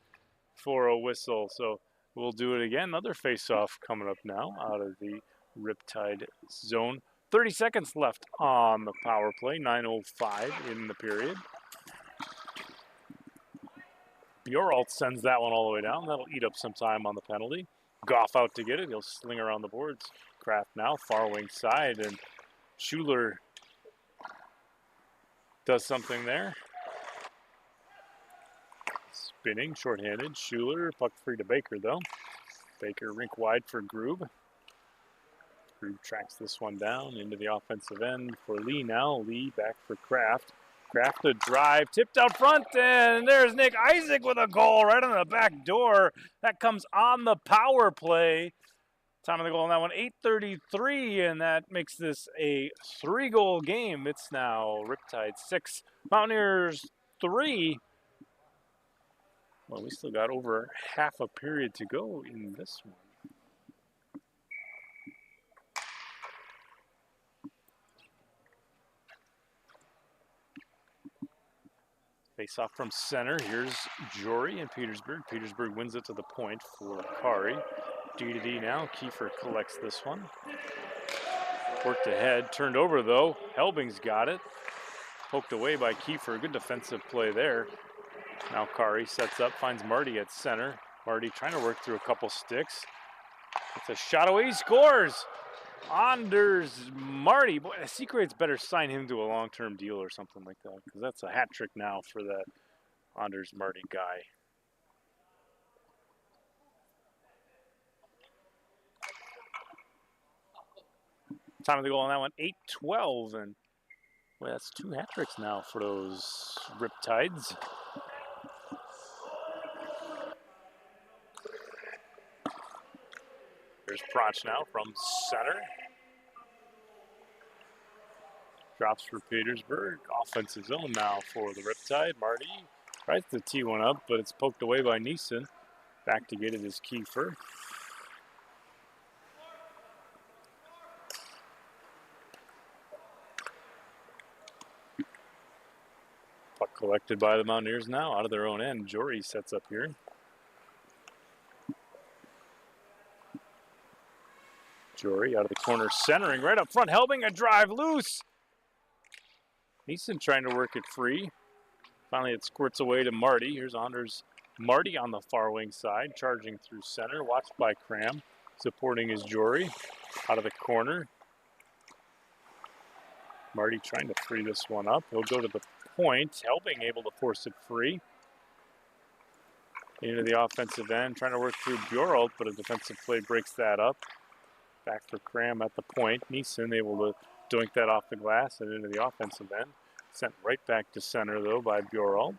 for a whistle. So we'll do it again. Another face-off coming up now out of the Riptide zone. 30 seconds left on the power play. 9:05 in the period. Bjoralt sends that one all the way down. That'll eat up some time on the penalty. Goff out to get it. He'll sling around the boards. Kraft now, far wing side, and Schuler does something there. Spinning, shorthanded. Schuler, puck free to Baker, though. Baker rink wide for Grube. Grube tracks this one down into the offensive end for Lee now. Lee back for Kraft. Kraft a drive, tipped out front, and there's Nick Isaac with a goal right on the back door. That comes on the power play. Time of the goal on that one, 8:33, and that makes this a 3-goal game. It's now Riptide 6, Mountaineers 3. Well, we still got over half a period to go in this one. Face off from center. Here's Jory and Petersburg. Petersburg wins it to the point for Kari. D-to-D now. Kiefer collects this one. Worked ahead. Turned over, though. Helbing's got it. Poked away by Kiefer. Good defensive play there. Now Kari sets up, finds Marty at center. Marty trying to work through a couple sticks. It's a shot away. He scores! Anders Marty. Boy, Secret's better sign him to a long-term deal or something like that, because that's a hat trick now for that Anders Marty guy. Time of the goal on that one, 8:12, and boy, that's 2 hat tricks now for those Riptides. There's Prach now from center. Drops for Petersburg. Offensive zone now for the Riptide. Marty tries to tee one up, but it's poked away by Neeson. Back to get it is Kiefer. Puck collected by the Mountaineers now out of their own end. Jory sets up here. Jory out of the corner, centering right up front. Helbing a drive loose. Neeson trying to work it free. Finally, it squirts away to Marty. Here's Anders Marty on the far wing side, charging through center. Watched by Cram. Supporting is Jory out of the corner. Marty trying to free this one up. He'll go to the point. Helbing able to force it free. Into the offensive end, trying to work through Bjoralt, but a defensive play breaks that up. Back for Cram at the point. Neeson able to doink that off the glass and into the offensive end. Sent right back to center, though, by Bjoralt.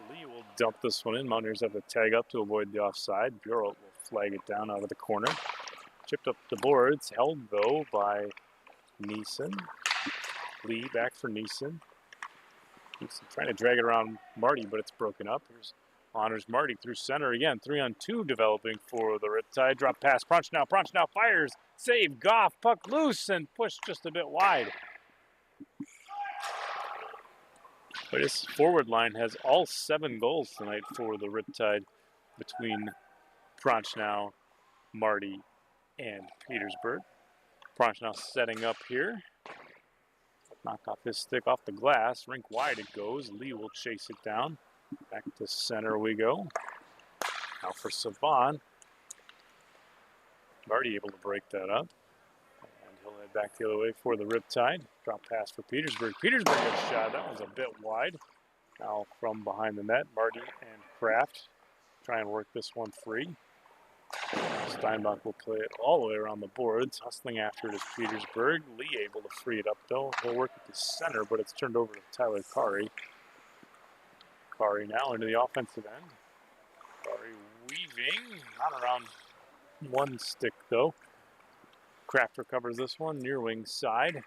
Lee will dump this one in. Mountaineers have to tag up to avoid the offside. Bjoralt will flag it down out of the corner. Chipped up the boards. Held, though, by Neeson. Lee back for Neeson. Neeson trying to drag it around Marty, but it's broken up. Here's Honors Marty through center again. 3-on-2 developing for the Riptide. Drop pass. Prach now fires. Save. Goff. Puck loose and pushed just a bit wide. But this forward line has all 7 goals tonight for the Riptide between Prach now, Marty, and Petersburg. Prach now setting up here. Knocked off his stick off the glass. Rink wide it goes. Lee will chase it down. Back to center we go. Now for Saban. Marty able to break that up. And he'll head back the other way for the Riptide. Drop pass for Petersburg. Petersburg gets shot. That was a bit wide. Now from behind the net, Marty and Kraft try and work this one free. Steinbach will play it all the way around the boards. Hustling after it is Petersburg. Lee able to free it up, though. He'll work at the center, but it's turned over to Tyler Kari. Kari now into the offensive end. Kari weaving. Not around one stick, though. Kraft recovers this one. Near wing side.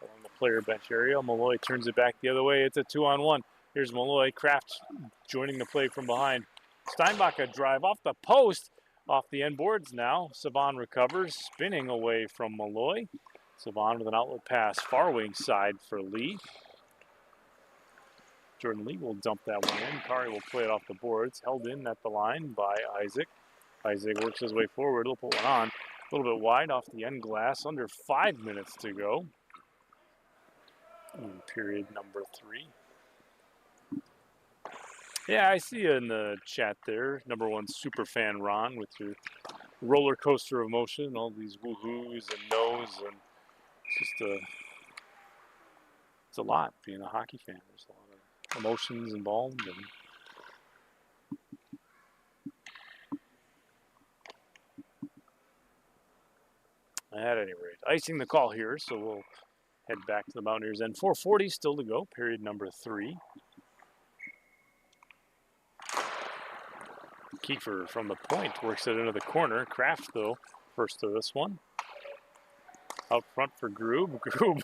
Along the player bench area. Malloy turns it back the other way. It's a 2-on-1. Here's Malloy. Kraft joining the play from behind. Steinbach a drive off the post. Off the end boards now. Saban recovers, spinning away from Malloy. Saban with an outlet pass, far wing side for Lee. Jordan Lee will dump that one in. Kari will play it off the boards. Held in at the line by Isaac. Isaac works his way forward. He'll put one on. A little bit wide off the end glass. Under 5 minutes to go in period number 3. Yeah, I see you in the chat there. Number 1 super fan Ron with your roller coaster of emotion, all these woohoos and no's, and it's a lot being a hockey fan. There's a lot of emotions involved, and at any rate, icing the call here, so we'll head back to the Mountaineers end. 4:40 still to go, period number 3. Kiefer from the point works it into the corner. Kraft, though, first to this one. Out front for Groob. Groob,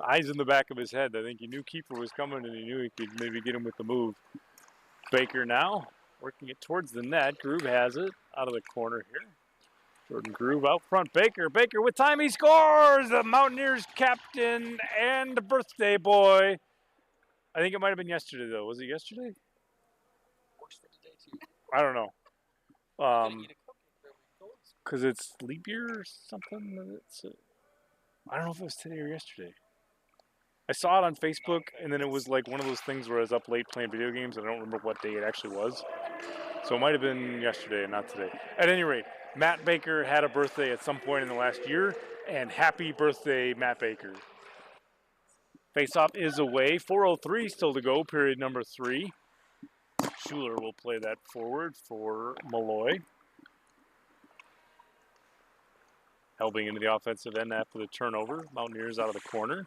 eyes in the back of his head. I think he knew Kiefer was coming, and he knew he could maybe get him with the move. Baker now working it towards the net. Groob has it out of the corner here. Jordan Groob out front. Baker with time. He scores! The Mountaineers captain and birthday boy. I think it might have been yesterday, though. Was it yesterday? Works for today, too. I don't know. Because it's leap year or something. I don't know if it was today or yesterday. I saw it on Facebook, and then it was like one of those things where I was up late playing video games, and I don't remember what day it actually was. So it might have been yesterday and not today. At any rate, Matt Baker had a birthday at some point in the last year, and happy birthday, Matt Baker. Faceoff is away. 4:03 still to go, period number 3. Schuler will play that forward for Malloy. Helbing into the offensive end after the turnover. Mountaineers out of the corner.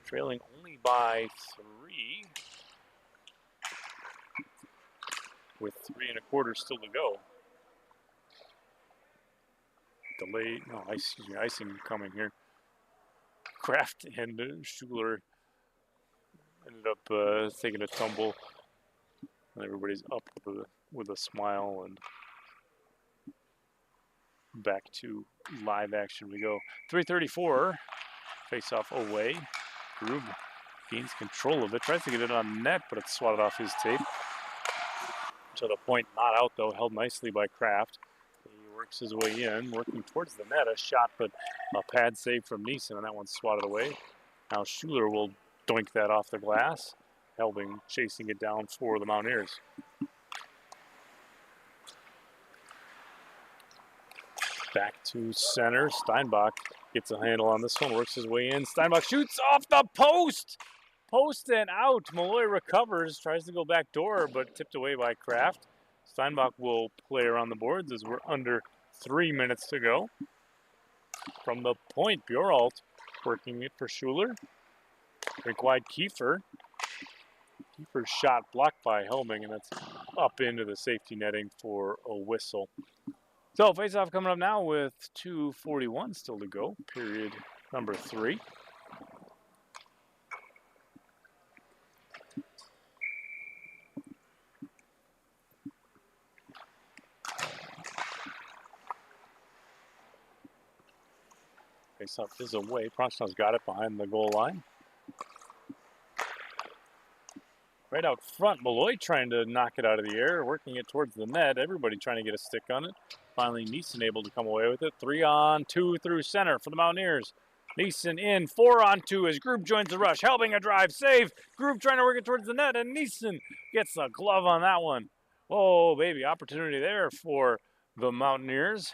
Trailing only by 3. With 3 1/4 still to go. Delayed, no, icing coming here. Kraft and Schuler ended up taking a tumble. And everybody's up with a smile, and back to live action we go. 3:34, face-off away. Groob gains control of it, tries to get it on net, but it's swatted off his tape. To the point, not out though, held nicely by Kraft. He works his way in, working towards the net. A shot, but a pad save from Neeson, and that one's swatted away. Now Schuler will doink that off the glass. Helbing chasing it down for the Mountaineers. Back to center. Steinbach gets a handle on this one, works his way in. Steinbach shoots off the post! Post and out. Malloy recovers, tries to go back door, but tipped away by Kraft. Steinbach will play around the boards as we're under 3 minutes to go. From the point, Bjoralt working it for Schuler. Rink wide Kiefer. Kiefer's shot blocked by Helming, and that's up into the safety netting for a whistle. So face-off coming up now with 2:41 still to go, period number 3. Face-off is away. Prochnow got it behind the goal line. Right out front, Malloy trying to knock it out of the air, working it towards the net. Everybody trying to get a stick on it. Finally, Neeson able to come away with it. 3-on-2 through center for the Mountaineers. Neeson in, 4-on-2 as Groob joins the rush. Helping a drive, save. Groob trying to work it towards the net, and Neeson gets a glove on that one. Oh, baby, opportunity there for the Mountaineers.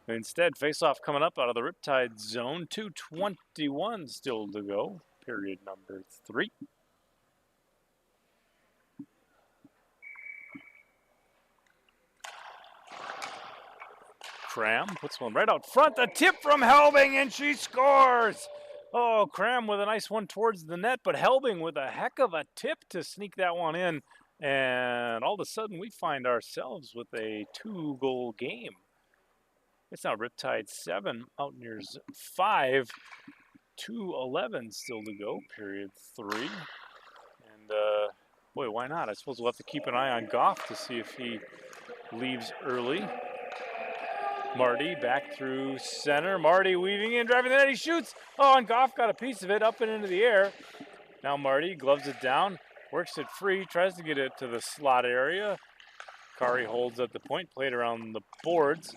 Instead, face-off coming up out of the Riptide zone. 2:21 still to go, period number 3. Cram puts one right out front. A tip from Helbing, and she scores. Oh, Cram with a nice one towards the net, but Helbing with a heck of a tip to sneak that one in. And all of a sudden, we find ourselves with a 2-goal game. It's now Riptide 7, Mountaineers 5, 2:11 still to go, period 3. And boy, why not? I suppose we'll have to keep an eye on Goff to see if he leaves early. Marty back through center. Marty weaving in, driving the net. He shoots. Oh, and Goff got a piece of it up and into the air. Now Marty gloves it down, works it free, tries to get it to the slot area. Kari holds at the point, played around the boards.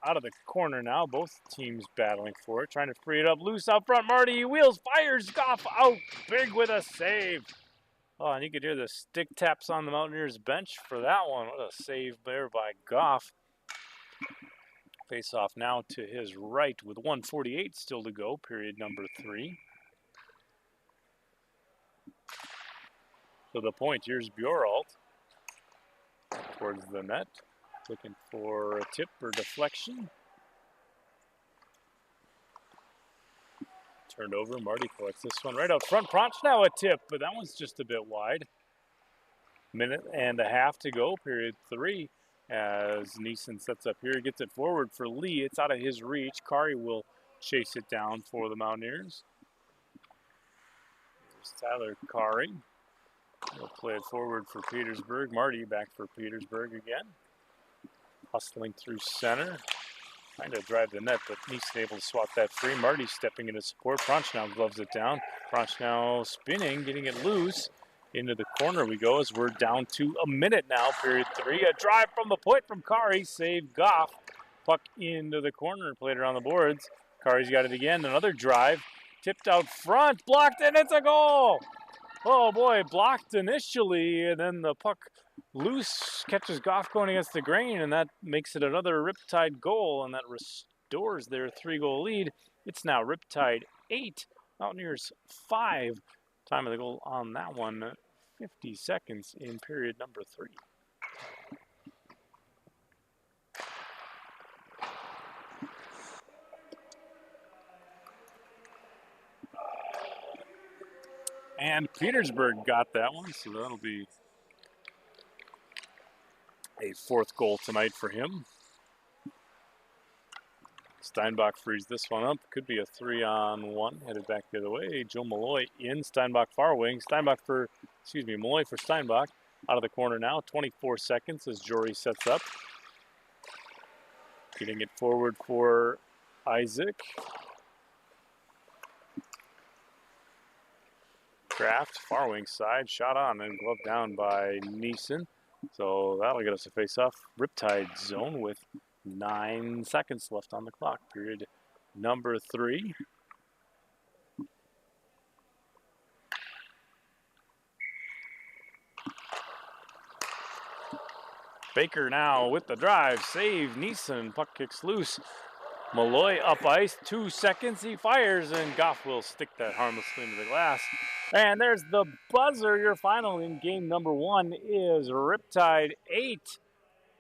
Out of the corner now, both teams battling for it, trying to free it up. Loose out front, Marty wheels, fires, Goff out big with a save. Oh, and you could hear the stick taps on the Mountaineers bench for that one. What a save there by Goff. Face off now to his right with 1:48 still to go, period number 3. So the point, here's Bjoralt towards the net, looking for a tip or deflection. Turned over, Marty collects this one right up front. Pronch now a tip, but that one's just a bit wide. Minute and a half to go, period 3. As Neeson sets up here, gets it forward for Lee. It's out of his reach. Kari will chase it down for the Mountaineers. There's Tyler Kari. He'll play it forward for Petersburg. Marty back for Petersburg again. Hustling through center. Trying to drive the net, but Neeson able to swat that free. Marty stepping into support. Pronch now gloves it down. Pronch now spinning, getting it loose. Into the corner we go as we're down to a minute now, period 3. A drive from the point from Kari, save Goff. Puck into the corner, played around the boards. Kari's got it again, another drive. Tipped out front, blocked, and it's a goal! Oh boy, blocked initially, and then the puck loose, catches Goff going against the grain, and that makes it another Riptide goal, and that restores their 3-goal lead. It's now Riptide 8, Mountaineers 5. Time of the goal on that one, 50 seconds in period number 3. And Petersburg got that one, so that'll be a 4th goal tonight for him. Steinbach frees this one up. Could be a 3-on-1. Headed back the other way. Joe Malloy in. Steinbach far wing. Malloy for Steinbach. Out of the corner now. 24 seconds as Jory sets up. Getting it forward for Isaac. Kraft, far wing side. Shot on and gloved down by Neeson. So that'll get us a face-off. Riptide zone with 9 seconds left on the clock, period number 3. Baker now with the drive, save, Neeson, puck kicks loose. Malloy up ice, 2 seconds, he fires, and Goff will stick that harmlessly into the glass. And there's the buzzer. Your final in game number 1 is Riptide 8.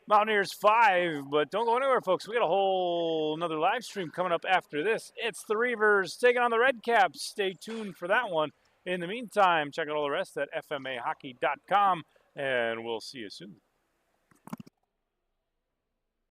Mountaineers 5, but don't go anywhere, folks. We got a whole another live stream coming up after this. It's the Reavers taking on the Red Caps. Stay tuned for that one. In the meantime, check out all the rest at fmahockey.com, and we'll see you soon.